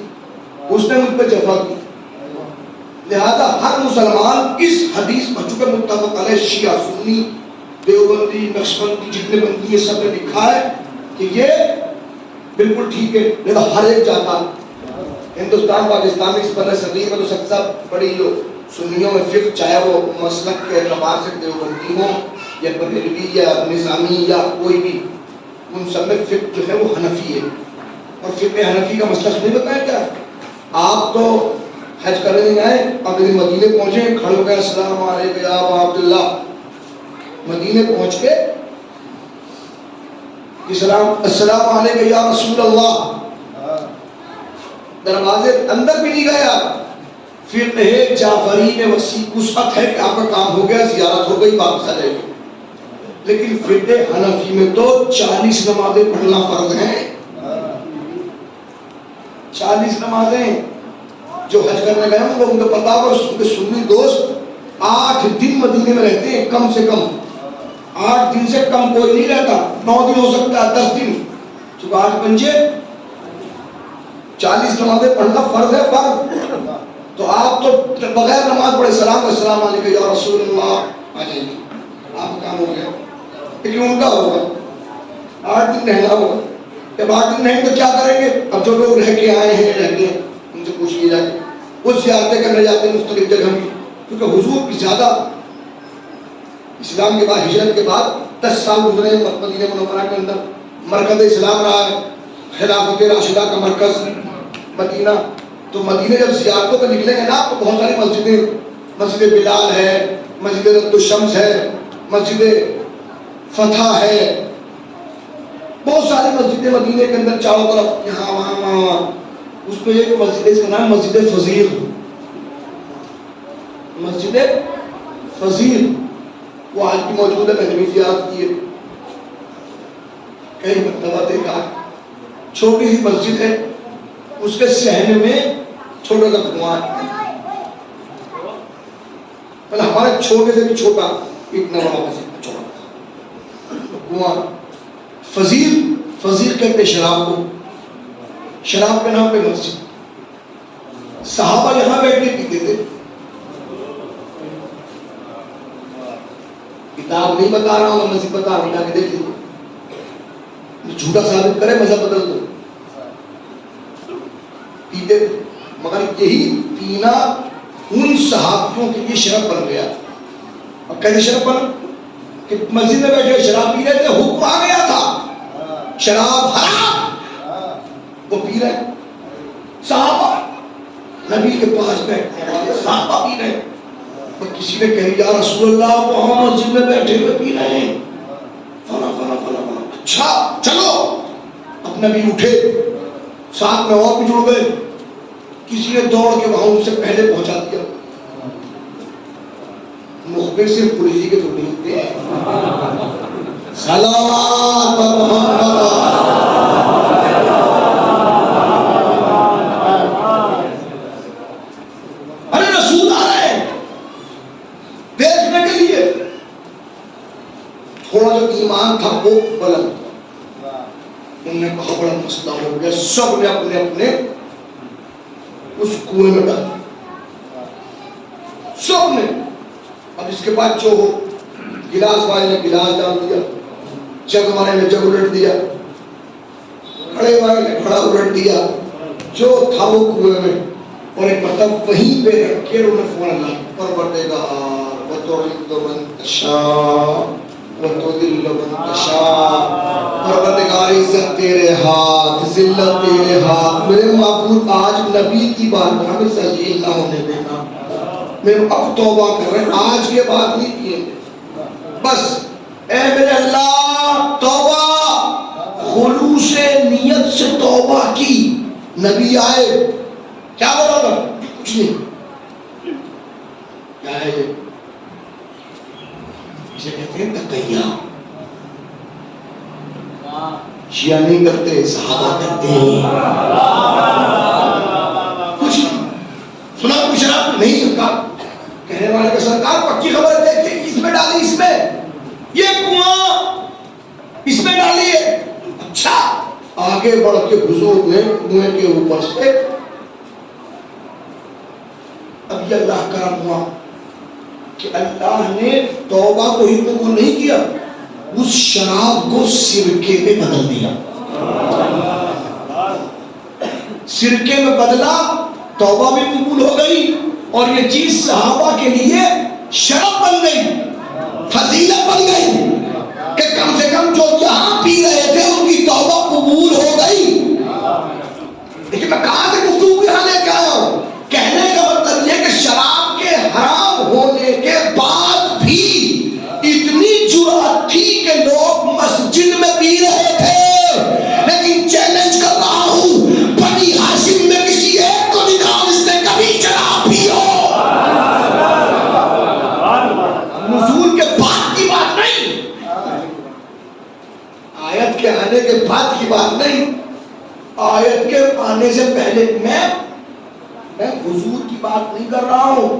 اس نے مجھ پہ جفا کی۔ لہذا ہر مسلمان اس حدیث پر، چونکہ متفق علیہ شیعہ سنی دیوبندی نقشبندی جتنے بندی یہ سب نے لکھا ہے کہ یہ بالکل ٹھیک ہے، لہذا ہر ایک جاتا ہندوستان پاکستان میں اس پر صغیر میں تو سب سے بڑی جو سنیوں میں فقہ، چاہے وہ مسلک کے اعتبار سے دیوبندی ہوں یا بریلوی یا نظامی یا کوئی بھی، ان سب میں فقہ جو ہے وہ حنفی ہے۔ اور فقہ حنفی کا مسئلہ سنیں بتائیں کیا؟ آپ تو حج کرنے نہیں آئے، آپ مدینے پہنچے، کھڑے ہو گئے السلام علیکم یا ابا عبداللہ، مدینے پہنچ کے السلام علیکم یا رسول اللہ، دروازے اندر بھی نہیں گئے آپ، فقہ جعفری میں وسیع وسعت ہے کہ آپ کا کام ہو گیا، زیارت ہو گئی، واپس آ جائے گی۔ لیکن فقہ حنفی میں تو 40 نمازیں پڑھنا فرض ہیں، 40 نمازیں۔ جو حج کرنے گئے ہیں ان کو پتا ہوگا، ان کے سنی دوست 8 دن مدینے میں رہتے ہیں، کم سے کم 8 دن سے کم کوئی نہیں رہتا، 9 دن ہو سکتا ہے، 10 دن، چونکہ 8 پنجے 40 نمازیں پڑھنا فرض ہے، فرض۔ تو آپ تو بغیر نماز پڑھے السلام علیکم یا رسول اللہ آ جائیں گے، آپ کا کام ہو گیا۔ لیکن ان کا ہوگا 8 دن رہنا ہوگا، جب 8 دن رہیں تو کیا کریں گے؟ اب جو لوگ رہ کے آئے ہیں رہتے ہیں ان سے پوچھیے جا کے، وہ زیارتیں کرنے جاتے ہیں مختلف جگہ میں، کیونکہ حضور کی زیادہ اسلام کے بعد، ہجرت کے بعد 10 سال گزرے مدینہ منورہ کے اندر، مرکز اسلام رہا ہے، خلافت راشدہ کا مرکز مدینہ۔ تو مدینہ جب زیارتوں پہ نکلیں گے نا تو بہت ساری مسجدیں، مسجد بلال ہے، مسجد رد الشمس ہے، مسجد فتح ہے، بہت ساری مسجدیں مدینہ کے اندر چاروں طرف، یہاں وہاں وہاں۔ اس میں ایک مسجد، اس کا نام مسجد فضیل، مسجد فضیل، وہ آج بھی موجود ہے، میں نے بھی زیارت کی ہے کئی مرتبہ دیکھا۔ چھوٹی سی مسجد ہے، اس کے صحن میں چھوٹا سا کنواں ہے، مطلب ہمارے چھوٹے سے بھی چھوٹا، اتنا بڑا مسجد چھوٹا کنواں۔ فضیل، فضیل کہتے ہیں شراب کو، شراب کے نام پہ مسجد۔ صحابہ یہاں بیٹھ کے پیتے تھے۔ کتاب نہیں بتا رہا ہوں، مذہب بتا رہا ہوں، جا کے دیکھ لیجیے، جھوٹا ثابت کرے مذہب بدل دو۔ پیتے تھے، مگر یہی پینا ان صحابیوں کے لیے شرف بن گیا۔ اب کیسے شرف بنا کہ مسجد میں بیٹھے شراب پی رہے تھے، حکم آ گیا تھا شراب حرام، وہ پی رہے، صحابہ نبی کے پاس بیٹھنے والے صحابہ پی رہے، اور کسی نے کہا یا رسول اللہ تو ہم مسجد میں بیٹھے ہوئے پی رہے ہیں، فلاں فلاں فلاں فلاں، اچھا چلو۔ اب نبی اٹھے، ساتھ میں اور بھی جڑ گئے، کسی نے دوڑ کے وہاں ان سے پہلے پہنچا دیا۔ مخبر صرف پولیس کے تو نہیں ہوتے ہیں، صلوات محمد، ارے رسول آ رہے ہیں دیکھنے کے لیے۔ تھوڑا جو ایمان تھا وہ بلند، انہوں نے کہا بڑا مسئلہ ہو گیا، سب نے اپنے اپنے اس کنویں میں ڈال، سب نے۔ اب اس کے بعد جو ہو، گلاس والے نے گلاس ڈال دیا، جگ والے نے جگ الٹ دیا، گھڑے والے نے گھڑا الٹ دیا، جو تھا وہ کنویں میں اور ایک مرتبہ وہیں پہ رکھ کے انہوں نے فون اللہ پروردگار وتعز من تشاء وتذل من تشاء، پروردگار عزت تیرے ہاتھ، ذلت تیرے ہاتھ، میرے معبود آج نبی کی بارگاہ میں ذلیل نہ ہونے دینا، میں اب توبہ کر رہے ہیں، آج کے بعد نہیں کیے بس، اے میرے اللہ توبہ، خلوص نیت سے توبہ کی۔ نبی آئے کیا بولا تھا؟ کچھ نہیں، کیا ہے یہ؟ اسے کہتے ہیں تقیہ، شیعہ نہیں کرتے، صحابہ کرتے ہیں۔ کچھ سنا کچھ شراب نہیں سکتا، کہنے والے کا سرکار پکی خبر دیکھتے اس میں ڈالی، اس میں یہ کنواں اس میں ڈالیے۔ اچھا، آگے بڑھ کے حضور نے کنویں کے اوپر سے، اب یہ اللہ کرم ہوا کہ اللہ نے توبہ کو ہی قبول نہیں کیا، اس شراب کو سرکے میں بدل دیا، سرکے میں بدلا، توبہ بھی قبول ہو گئی، اور یہ چیز صحابہ کے لیے شرف بن گئی، فضیلت بن گئی کہ کم سے کم جو یہاں پی رہے تھے ان کی توبہ قبول ہو گئی۔ لیکن میں کہاں سے گفتگو یہاں لے کے آیا ہوں؟ کہنے کا مطلب یہ کہ شراب کے حرام ہونے کے بعد بھی اتنی جرأت تھی کہ لوگ مسجد میں پی رہے تھے، لیکن چیلنج کر رہا ہوں، بنی ہاشم میں کسی ایک کو دکھاؤ جس نے کبھی شراب پی ہو۔ نزول کے بعد کی بات نہیں، آیت کے آنے کے بعد کی بات نہیں، آیت کے آنے سے پہلے میں حضور کی بات نہیں کر رہا ہوں،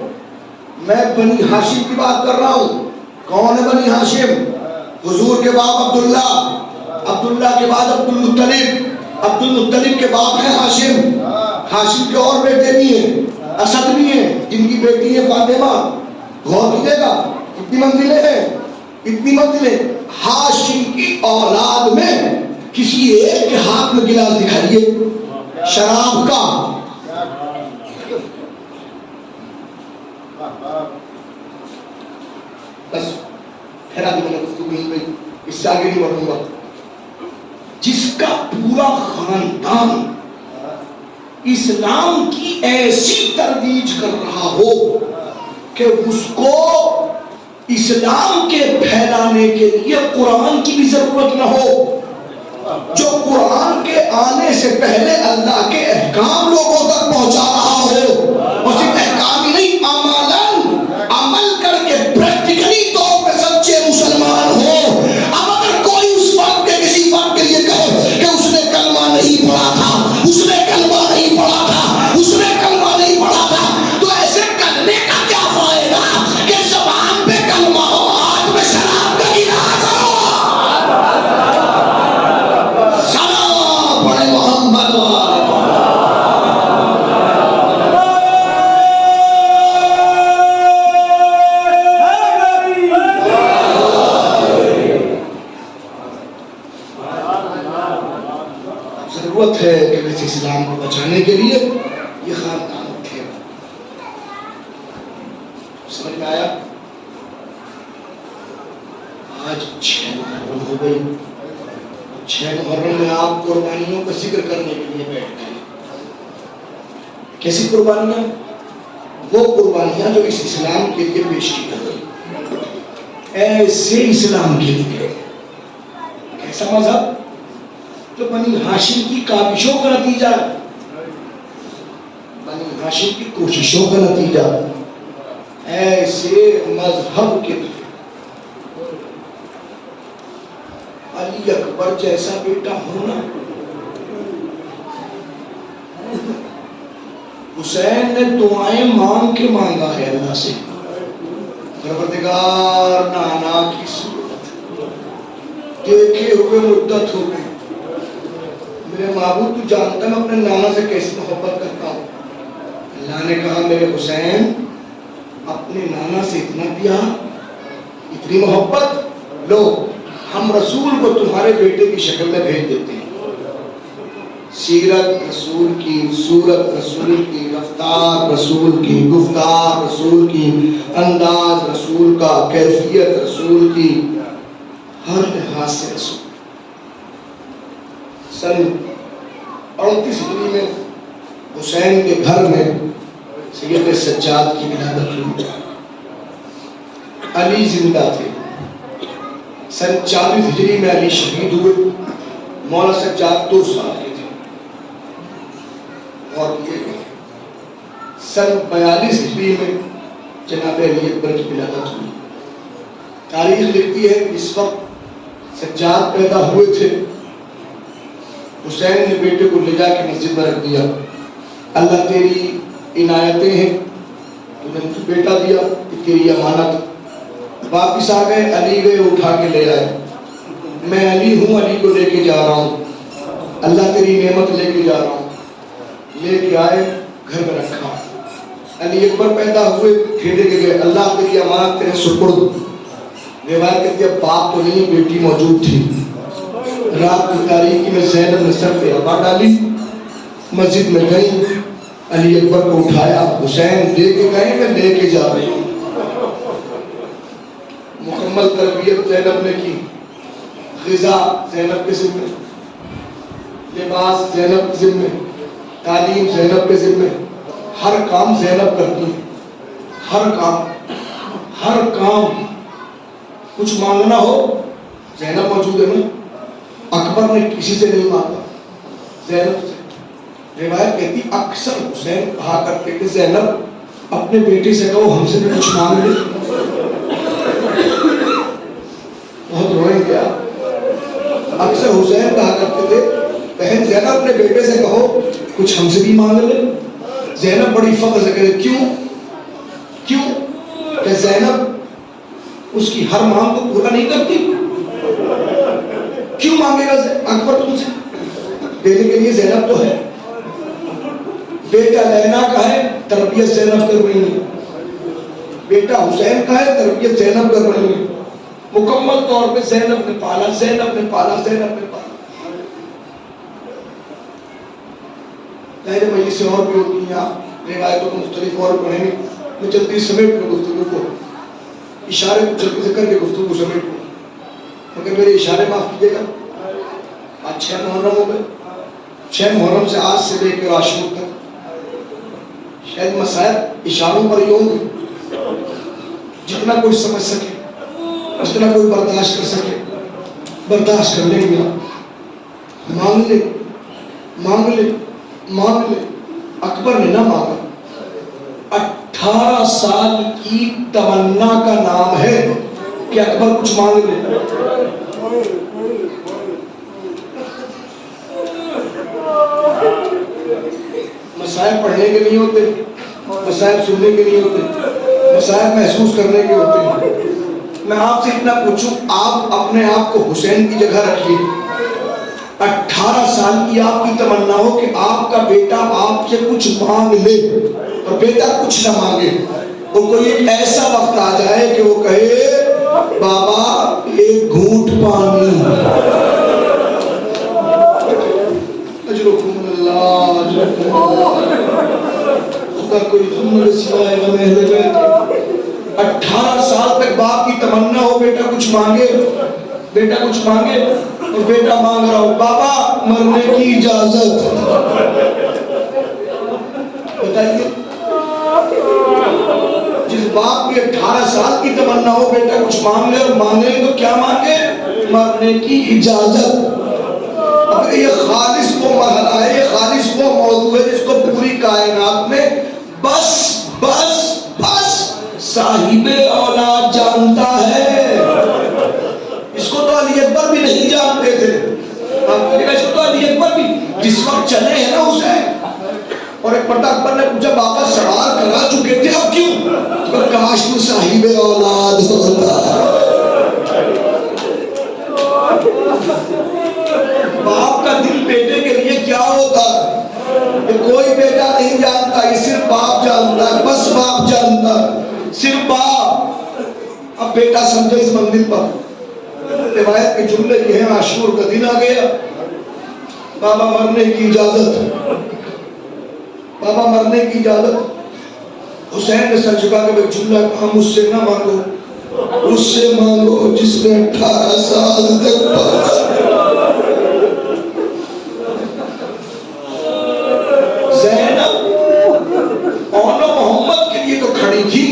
میں بنی ہاشم کی بات کر رہا ہوں۔ کون ہے بنی ہاشم؟ حضور کے باپ عبداللہ، عبداللہ کے بعد عبد المطلب، عبد المطلب کے باپ ہیں ہاشم، ہاشم کے اور بیٹے بھی ہیں، اسد بھی ہیں جن کی بیٹی ہے فاطمہ۔ غور کیجیے گا کتنی منزلیں ہیں، اتنی منزلیں۔ ہاشم کی اولاد میں کسی ایک کے ہاتھ میں گلاس دکھائیے شراب کا، بس پھر آدمی میں نے گفتگو نہیں ہوئی، اس سے آگے نہیں بڑھوں گا۔ جس کا پورا خاندان اسلام کی ایسی ترویج کر رہا ہو کہ اس کو اسلام کے پھیلانے کے لیے قرآن کی بھی ضرورت نہ ہو، جو قرآن کے آنے سے پہلے اللہ کے احکام لوگوں تک پہنچا رہا ہو، اور صرف احکام ہی نہیں، عمل کر کے پریکٹیکلی طور پہ سچے مسلمان ہو۔ اب اگر کوئی اس وقت کے کسی وقت کے لیے کہے کہ اس نے کلمہ نہیں پڑھا تھا، اس نے کلمہ نہیں پڑھا تھا، اس نے کلمہ نہیں پڑھا تھا، تو ایسے کرنے کا کیا فائدہ کہ زبان پہ کلمہ ہو، ہاتھ میں شراب کا گلاس ہو۔ سلام پڑھے محمد ضرورت ہے کہ ویسے اسلام کو بچانے کے لیے یہ خاندان اٹھے۔ سمجھ میں آیا؟ آج 6 محرم ہو گئی، 6 محرم میں آپ قربانیوں کا ذکر کرنے کے لیے بیٹھ گئے۔ کیسی قربانیاں؟ وہ قربانیاں جو اس اسلام کے لیے پیش کی گئی، ایسے اسلام کے لیے۔ کیسا مذہب جو بنی ہاشم کی کاوشوں کا نتیجہ، بنی ہاشم کی کوششوں کا نتیجہ، ایسے مذہب کے لیے علی اکبر جیسا بیٹا ہونا، حسین نے دعائیں مانگ کے مانگا ہے اللہ سے، پروردگار نانا کی صورت دیکھے ہوئے مدت ہو گئی، میرے معبود تو جانتا میں اپنے نانا سے کیسی محبت کرتا ہوں۔ اللہ نے کہا میرے حسین اپنے نانا سے اتنا پیار، اتنی محبت، لو ہم رسول کو تمہارے بیٹے کی شکل میں بھیج دیتے ہیں، سیرت رسول کی، صورت رسول کی، رفتار رسول کی، گفتار رسول کی، انداز رسول کا، کیفیت رسول کی، ہر لحاظ سے رسول۔ سن 38 ہجری میں حسین کے گھر میں سید سجاد کی ولادت ہوئی۔ علی زندہ تھے۔ سن 40 ہجری میں علی شہید ہوئے۔ مولا سجاد 2 سال کے تھے اور یہ سن 42 ہجری میں جناب علی اکبر کی ولادت ہوئی۔ تاریخ لکھتی ہے کہ اس وقت سجاد پیدا ہوئے تھے، حسین نے بیٹے کو لے جا کے مسجد میں رکھ دیا۔ اللہ تیری عنایتیں ہیں، تو نے مجھے بیٹا دیا، کہ تیری امانت۔ واپس آ گئے، علی گئے اٹھا کے لے آئے۔ میں علی ہوں، علی کو لے کے جا رہا ہوں، اللہ تیری نعمت لے کے جا رہا ہوں۔ لے کے آئے، گھر میں رکھا۔ علی اکبر پیدا ہوئے، کھیلے کے گئے، اللہ تیری امانت تیرے سپرد۔ روایت کہتی ہے باپ تو نہیں، بیٹی موجود تھی۔ رات کی تاریکی میں زینب نے سر پہ ہوا ڈالی، مسجد میں گئی، علی اکبر کو اٹھایا، حسین لے کے گئے، میں لے کے جا رہی ہوں۔ مکمل تربیت زینب نے کی۔ غذا زینب کے ذمہ، لباس زینب کے ذمہ، تعلیم زینب کے ذمہ، ہر کام زینب کرتی ہے، ہر کام۔ کچھ مانگنا ہو زینب موجود ہے نا۔ اکبر نے کسی سے نہیں مانگا، زینب سے۔ روایت کہتی اکثر حسین کہا کرتے کہ زینب اپنے بیٹے سے کہو ہم سے بھی کچھ مانگ لے۔ بہت روئیں گیا۔ اکثر حسین کہا کرتے تھے بہن زینب اپنے بیٹے سے کہو کچھ ہم سے بھی مانگ لے۔ زینب بڑی فخر سے کہتے کیوں کہ زینب اس کی ہر مانگ کو پورا نہیں کرتی۔ کیوں مانگے گا اکبر تم سے؟ دینے کے لیے زینب تو ہے۔ بیٹا لینا کا ہے، تربیت زینب کر رہی ہے۔ بیٹا حسین کا ہے، تربیت زینب کر رہی ہے۔ مکمل طور پہ زینب نے پالا، زینب نے پالا، زینب نے پالا۔ ظاہر مجلس سے اور بھی ہوتی ہیں، آپ روایتوں کو مختلف اور پڑھیں گے۔ میں جلدی سمیٹ لوں گفتگو کو، اشارے کو جلدی سے کر کے گفتگو کو سمیٹ لوں، مگر میرے اشارے معاف کیجیے گا۔ آج 6 محرم ہو گئے، 6 محرم سے آج سے لے کے عاشور تک شاید مسائل اشاروں پر ہی ہوں گے۔ جتنا کوئی سمجھ سکے، جتنا کوئی برداشت کر سکے، برداشت کر لیں گے۔ مانگ لے مانگ لے مانگ لے۔ اکبر نے نہ مانگا۔ 18 سال کی تمنا کا نام ہے کہ اکبر کچھ مانگ لے۔ مسائل پڑھنے کے نہیں ہوتے، مسائل سننے کے نہیں ہوتے، مسائل محسوس کرنے کے ہوتے ہیں۔ میں آپ سے اتنا پوچھوں، آپ اپنے آپ کو حسین کی جگہ رکھیے۔ 18 سال کی آپ کی تمنا ہو کہ آپ کا بیٹا آپ سے کچھ مانگ لے اور بیٹا کچھ نہ مانگے، اور کوئی ایسا وقت آ جائے کہ وہ کہے بابا ایک گھونٹ پانی۔ اجرکم اللہ، اجرکم اللہ، خدا کوئی ہم سوائے غم اہل بیت۔ 18 سال تک باپ کی تمنا ہو بیٹا کچھ مانگے، بیٹا کچھ مانگے، اور بیٹا مانگ رہا ہو بابا مرنے کی اجازت۔ بتائیے، جس باپ کی 18 سال کی تمنا ہو بیٹا کچھ مانگ لے، اور مانگے تو کیا مانگے؟ مرنے کی اجازت۔ اب یہ خالص وہ مرحلہ ہے، یہ خالص وہ موضوع ہے جس کو پوری کائنات میں بس بس بس صاحب اولاد جانتا ہے۔ اس کو تو علی اکبر بھی نہیں جانتے تھے۔ اس کو تو علی اکبر بھی جس وقت چلے ہیں نا حسین، اور ایک مرتبہ اکبر نے پوچھا بابا سوال کرا چکے تھے اب کیوں؟ تو کاش تو صاحب اولاد ہوتا۔ باپ کا دل بیٹے کے لیے کیا ہوتا ہے یہ کوئی بیٹا نہیں جانتا، یہ صرف باپ جانتا ہے، بس باپ جانتا ہے، صرف باپ۔ اب بیٹا سمجھے اس منزل پر۔ روایت کے جملے یہ ہیں، عاشور کا دن آ گیا، بابا مرنے کی اجازت، بابا مرنے کی اجازت۔ حسین نے سر جھکا کے جملہ کہا مجھ سے نہ مانگو، اس سے مانگو جس نے 18 سال تک پڑھا۔ زینب اونو محمد کے لیے تو کھڑی تھی،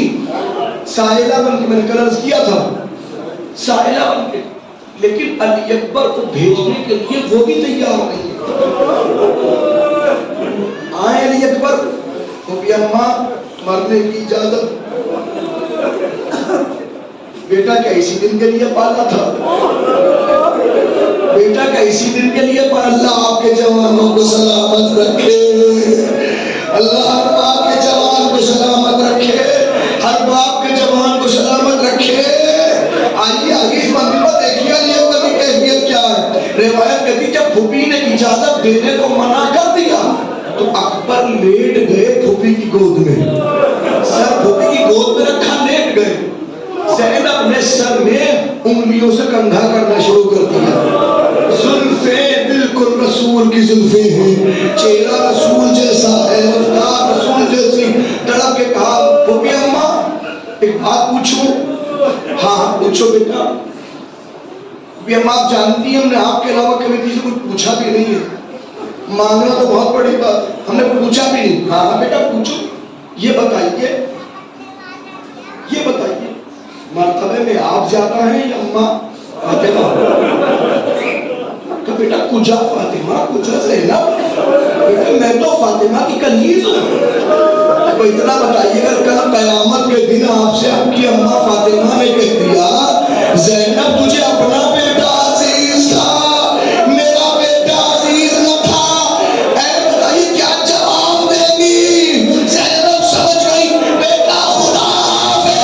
سائلہ بن کے، میں نے کل عرض کیا تھا، سائلہ بن کے، لیکن علی اکبر کو بھیجنے کے لیے وہ بھی تیار نہیں ہے۔ آئے علی اکبر، خوبی اماں مرنے کی اجازت۔ بیٹا کیا اسی دن کے لیے پالا تھا؟ بیٹا کیا اسی دن کے لیے پالا؟ اللہ آپ کے جوانوں کو سلامت رکھے، اللہ ہر باپ کے جوان کو سلامت رکھے، ہر باپ کے جوان کو سلامت رکھے۔ آئیے آگے اس منزل پر دیکھیے علی اکبر کی کیفیت کیا ہے۔ روایت کہتی جب پھوپھی نے اجازت دینے کو منع کر دیا تو اکبر لیٹ گئے پھوپھی کی گود میں، سر پھوپھی کی گود میں رکھا لیٹ گئے۔ زینب نے سر میں انگلیوں سے کندھا کرنا شروع کر دیا۔ زلفیں بالکل رسول کی زلفیں ہیں، چہرہ رسول جیسا ہے، رفتار رسول جیسی۔ تڑپ کے کہا پھوپھی اماں ایک بات پوچھوں؟ ہاں پوچھو بیٹا۔ پھوپھی اماں آپ جانتی ہیں ہم نے آپ کے علاوہ کبھی کسی سے کچھ پوچھا بھی نہیں ہے، مانگنا تو بہت بڑی بات، ہم نے پوچھا بھی نہیں۔ ہاں بیٹا پوچھو، یہ بتائیے مرتبے میں آپ زیادہ ہیں یا اماں فاطمہ؟ کہ بیٹا کجا فاطمہ کجا زینب؟ بیٹا میں تو فاطمہ کی کنیز ہوں۔ تو اتنا بتائیے گا کل قیامت کے دن آپ سے آپ کی اماں فاطمہ نے کہہ دیا زینب تجھے اپنا بیٹا عزیز تھا، میرا بیٹا عزیز نہ تھا، اے بتائیے کیا جواب دیں گی؟ زینب سمجھ گئی بیٹا خدا ہے،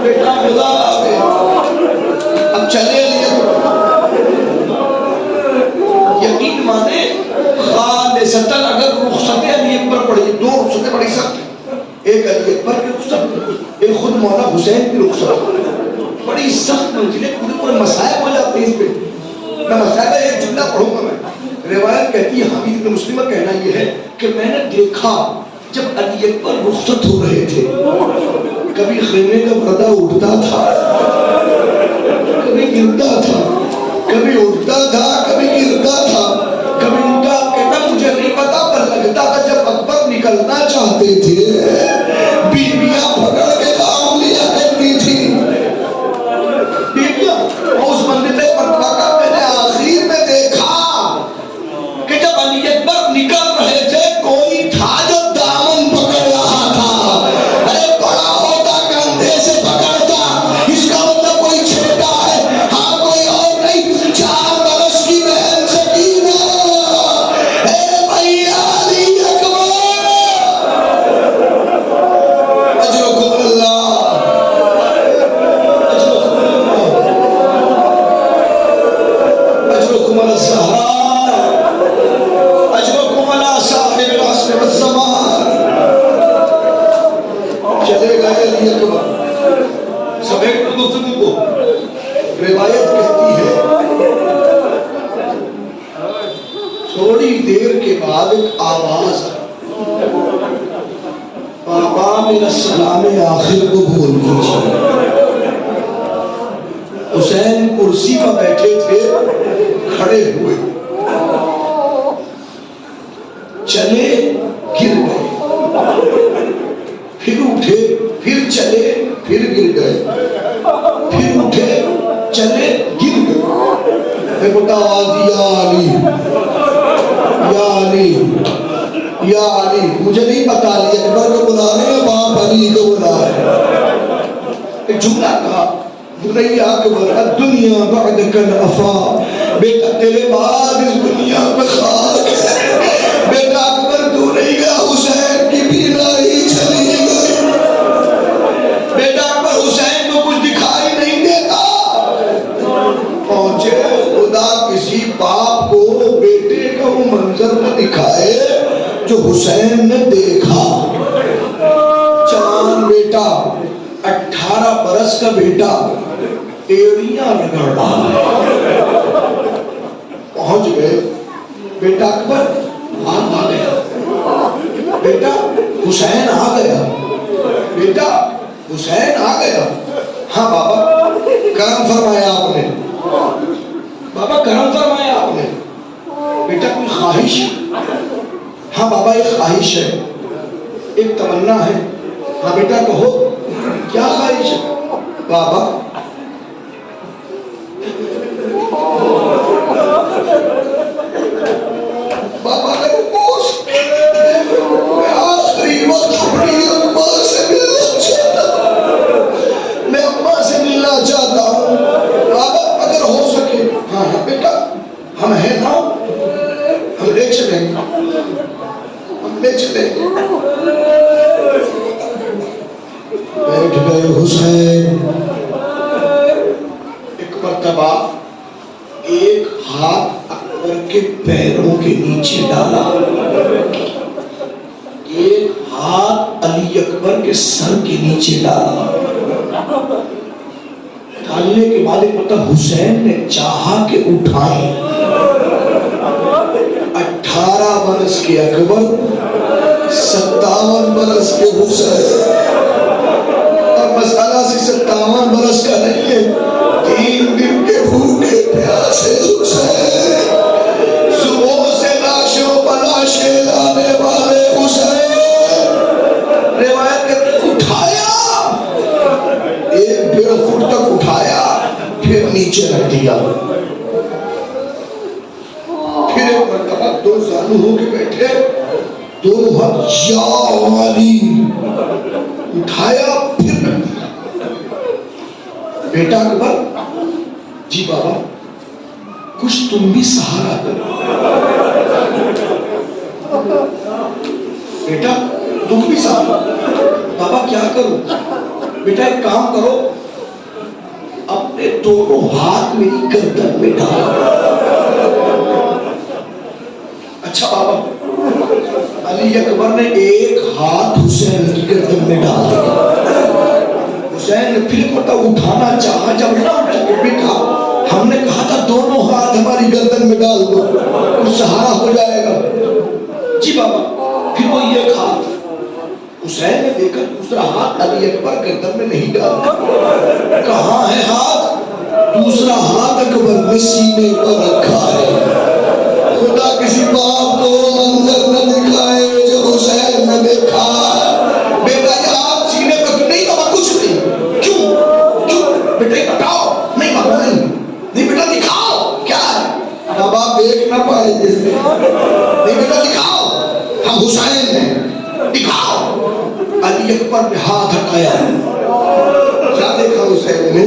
بیٹا خدا ہے۔ اب چلے یقین مانے خالصتاً اگر رخصتیں علی اکبر پڑھی، دو رخصتیں بڑی سخت، ایک علی اکبر کی رخصت، ایک خود مولا حسین کی رخصت، بڑی سخت منزلیں، پورے مسائب ہو جاتے ہیں اس پہ۔ میں مسائب ایک جملہ پڑھوں گا میں۔ روایت کہتی ہے حمید بن مسلم کا کہنا یہ ہے کہ میں نے دیکھا جب علی اکبر رخصت ہو رہے تھے، کبھی خیمے کا پردہ اٹھتا تھا، کبھی گرتا تھا، کبھی اٹھتا تھا، کبھی گرتا تھا، کبھی ان کا کہتا مجھے نہیں پتا، پر لگتا تھا جب اکبر نکلنا چاہتے تھے بیویاں پکڑ کے کام لیا کرتی تھی، بیویاں۔ اور اس منزل پر واقع میں نے آخر میں دیکھا کہ جب علی اکبر نکل رہے تھے کوئی تھا جو دامن پکڑ رہا تھا، ارے بڑا ہوتا کندھے سے پکڑتا، اس کا مطلب کوئی چھوٹا ہے، ہاں کوئی اور نہیں، 4 برس کی بہن سکینہ، اے بھیا علی اکبر اجرکم اللہ، اجرکم علی الزہراء، اجرکم علی صاحب العصر والزمان۔ چلے گئے علی اکبر، سمیٹ کر گفتگو کو۔ روایت کہتی ہے تھوڑی دیر کے بعد ایک آواز بابا من السلام آخر کو بھول کیجیے۔ حسین کرسی پر بیٹھے تھے، کھڑے ہوئے، چلے گر گئے، پھر اٹھے، پھر چلے، پھر گر گئے، پھر اٹھے، چلے، گر گئے۔ ایک بڑا آواز یا علی یا علی یا علی، مجھے نہیں پتا علی اکبر کو بلا رہے ہیں باپ علی کو بلا رہے ہیں۔ ایک جملہ کہا بنی اکبر الدنیا بعدک الافا، بیٹا تیرے بعد اس دنیا پہ خاک ہے، بیٹا اکبر تو نہیں گیا، حسین کی بیماری چلی گئی، بیٹا اکبر حسین کو کچھ دکھائی نہیں دیتا۔ پہنچے خدا کسی باپ کو بیٹے کا وہ منظر نہ دکھائے جو حسین نے دیکھا۔ جوان بیٹا، 18 برس کا بیٹا ایڑیاں رگڑ رہا ہے، پہنچ گئے، بیٹا اکبر آپ آ گیا، بیٹا حسین آ گیا، بیٹا حسین آ گیا۔ ہاں بابا کرم فرمایا آپ نے، بابا کرم فرمایا آپ نے، بیٹا کوئی خواہش؟ ہاں بابا ایک خواہش ہے، ایک تمنا ہے۔ ہاں بیٹا کہو کیا خواہش ہے؟ بابا بابا میں آخری وقت اپنی اماں سے ملنا چاہتا ہوں، میں اماں سے ملنا چاہتا ہوں بابا، اگر ہو سکے۔ ہاں ہاں بیٹا ہم ہیں نا، ہم لے چلیں گے، ہم لے چلیں گے۔ بیٹھ گئے حسین، ایک مرتبہ ایک ہاتھ اکبر کے پیروں کے نیچے ڈالا، ایک ہاتھ علی اکبر کے سر کے نیچے ڈالا۔ ڈالنے کے بعد مطلب حسین نے چاہا کہ اٹھائیں۔ 18 برس کے اکبر، 57 برس کے حسین، اور مسئلہ 57 برس کا نہیں ہے، 3 دن کے بھوکے پیاسے حسین، صبح سے لاشوں پر لاشیں لانے والے حسین، روایت کرتے اٹھایا، 1.5 فٹ تک اٹھایا، پھر نیچے رکھ دیا، پھر ایک مرتبہ 2 زانو ہو کے بیٹھے، دونوں ہاتھ یا علی اٹھایا، پھر رکھ دیا۔ بیٹا اکبر، جی بابا کچھ تم بھی سہارا کرو، بیٹا تم بھی سہارا۔ بابا کیا کروں؟ بیٹا ایک کام کرو، اپنے دونوں ہاتھ میری گردن میں ڈالو۔ اچھا بابا، علی اکبر نے ایک ہاتھ حسین کی گردن میں ڈال دیا۔ حسین نے پھر مطلب اٹھانا چاہا، جب نہ اٹھ سکے، بیٹا ہم نے کہا تھا دونوں ہاتھ ہماری گردن میں ڈال دو، کچھ سہارا ہو جائے گا۔ جی بابا، پھر وہ ایک ہاتھ، حسین نے دیکھا دوسرا ہاتھ علی اکبر گردن میں نہیں ڈالا۔ کہاں ہے ہاتھ؟ دوسرا ہاتھ اکبر نے سینے پر رکھا ہے۔ خدا کسی باپ کو منظر نہ دکھائے جو حسین نے دیکھا۔ بیٹا یہ ہاتھ سینے پر نہیں بابا کچھ نہیں، کیوں کیوں بیٹا یہ بتاؤ؟ نہیں بابا نہیں بیٹا دکھاؤ کیا ہے؟ بابا دیکھ نہ پائے جیسے، نہیں بیٹا دکھاؤ، ہم حسین ہیں، دکھاؤ۔ علی اکبر نے ہاتھ ہٹایا، کیا دیکھا حسین نے؟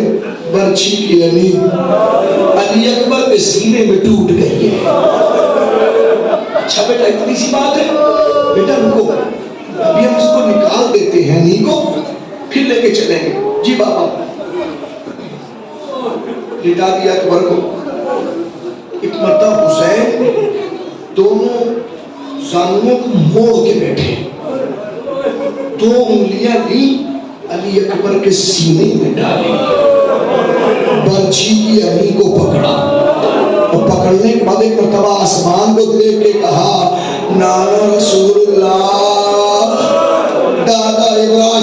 برچھی کی علی علی اکبر کے سینے میں ٹوٹ گئی ہے۔ اچھا بیٹا اتنی سی بات ہے، بیٹا رکو ابھی ہم اس کو نکال دیتے ہیں نہیں کو، پھر لے کے چلیں گے۔ جی بابا، لٹا دیا اکبر کو۔ ایک مرتبہ حسین دونوں زانووں کو موڑ کے بیٹھے، 2 انگلیاں لی، علی اکبر کے سینے میں ڈالی، برچھی کی علی کو پکڑا، اور پکڑنے کے بعد ایک مرتبہ آسمان کو دیکھ کے کہا، نانا رسول اللہ، دادا ابراہیم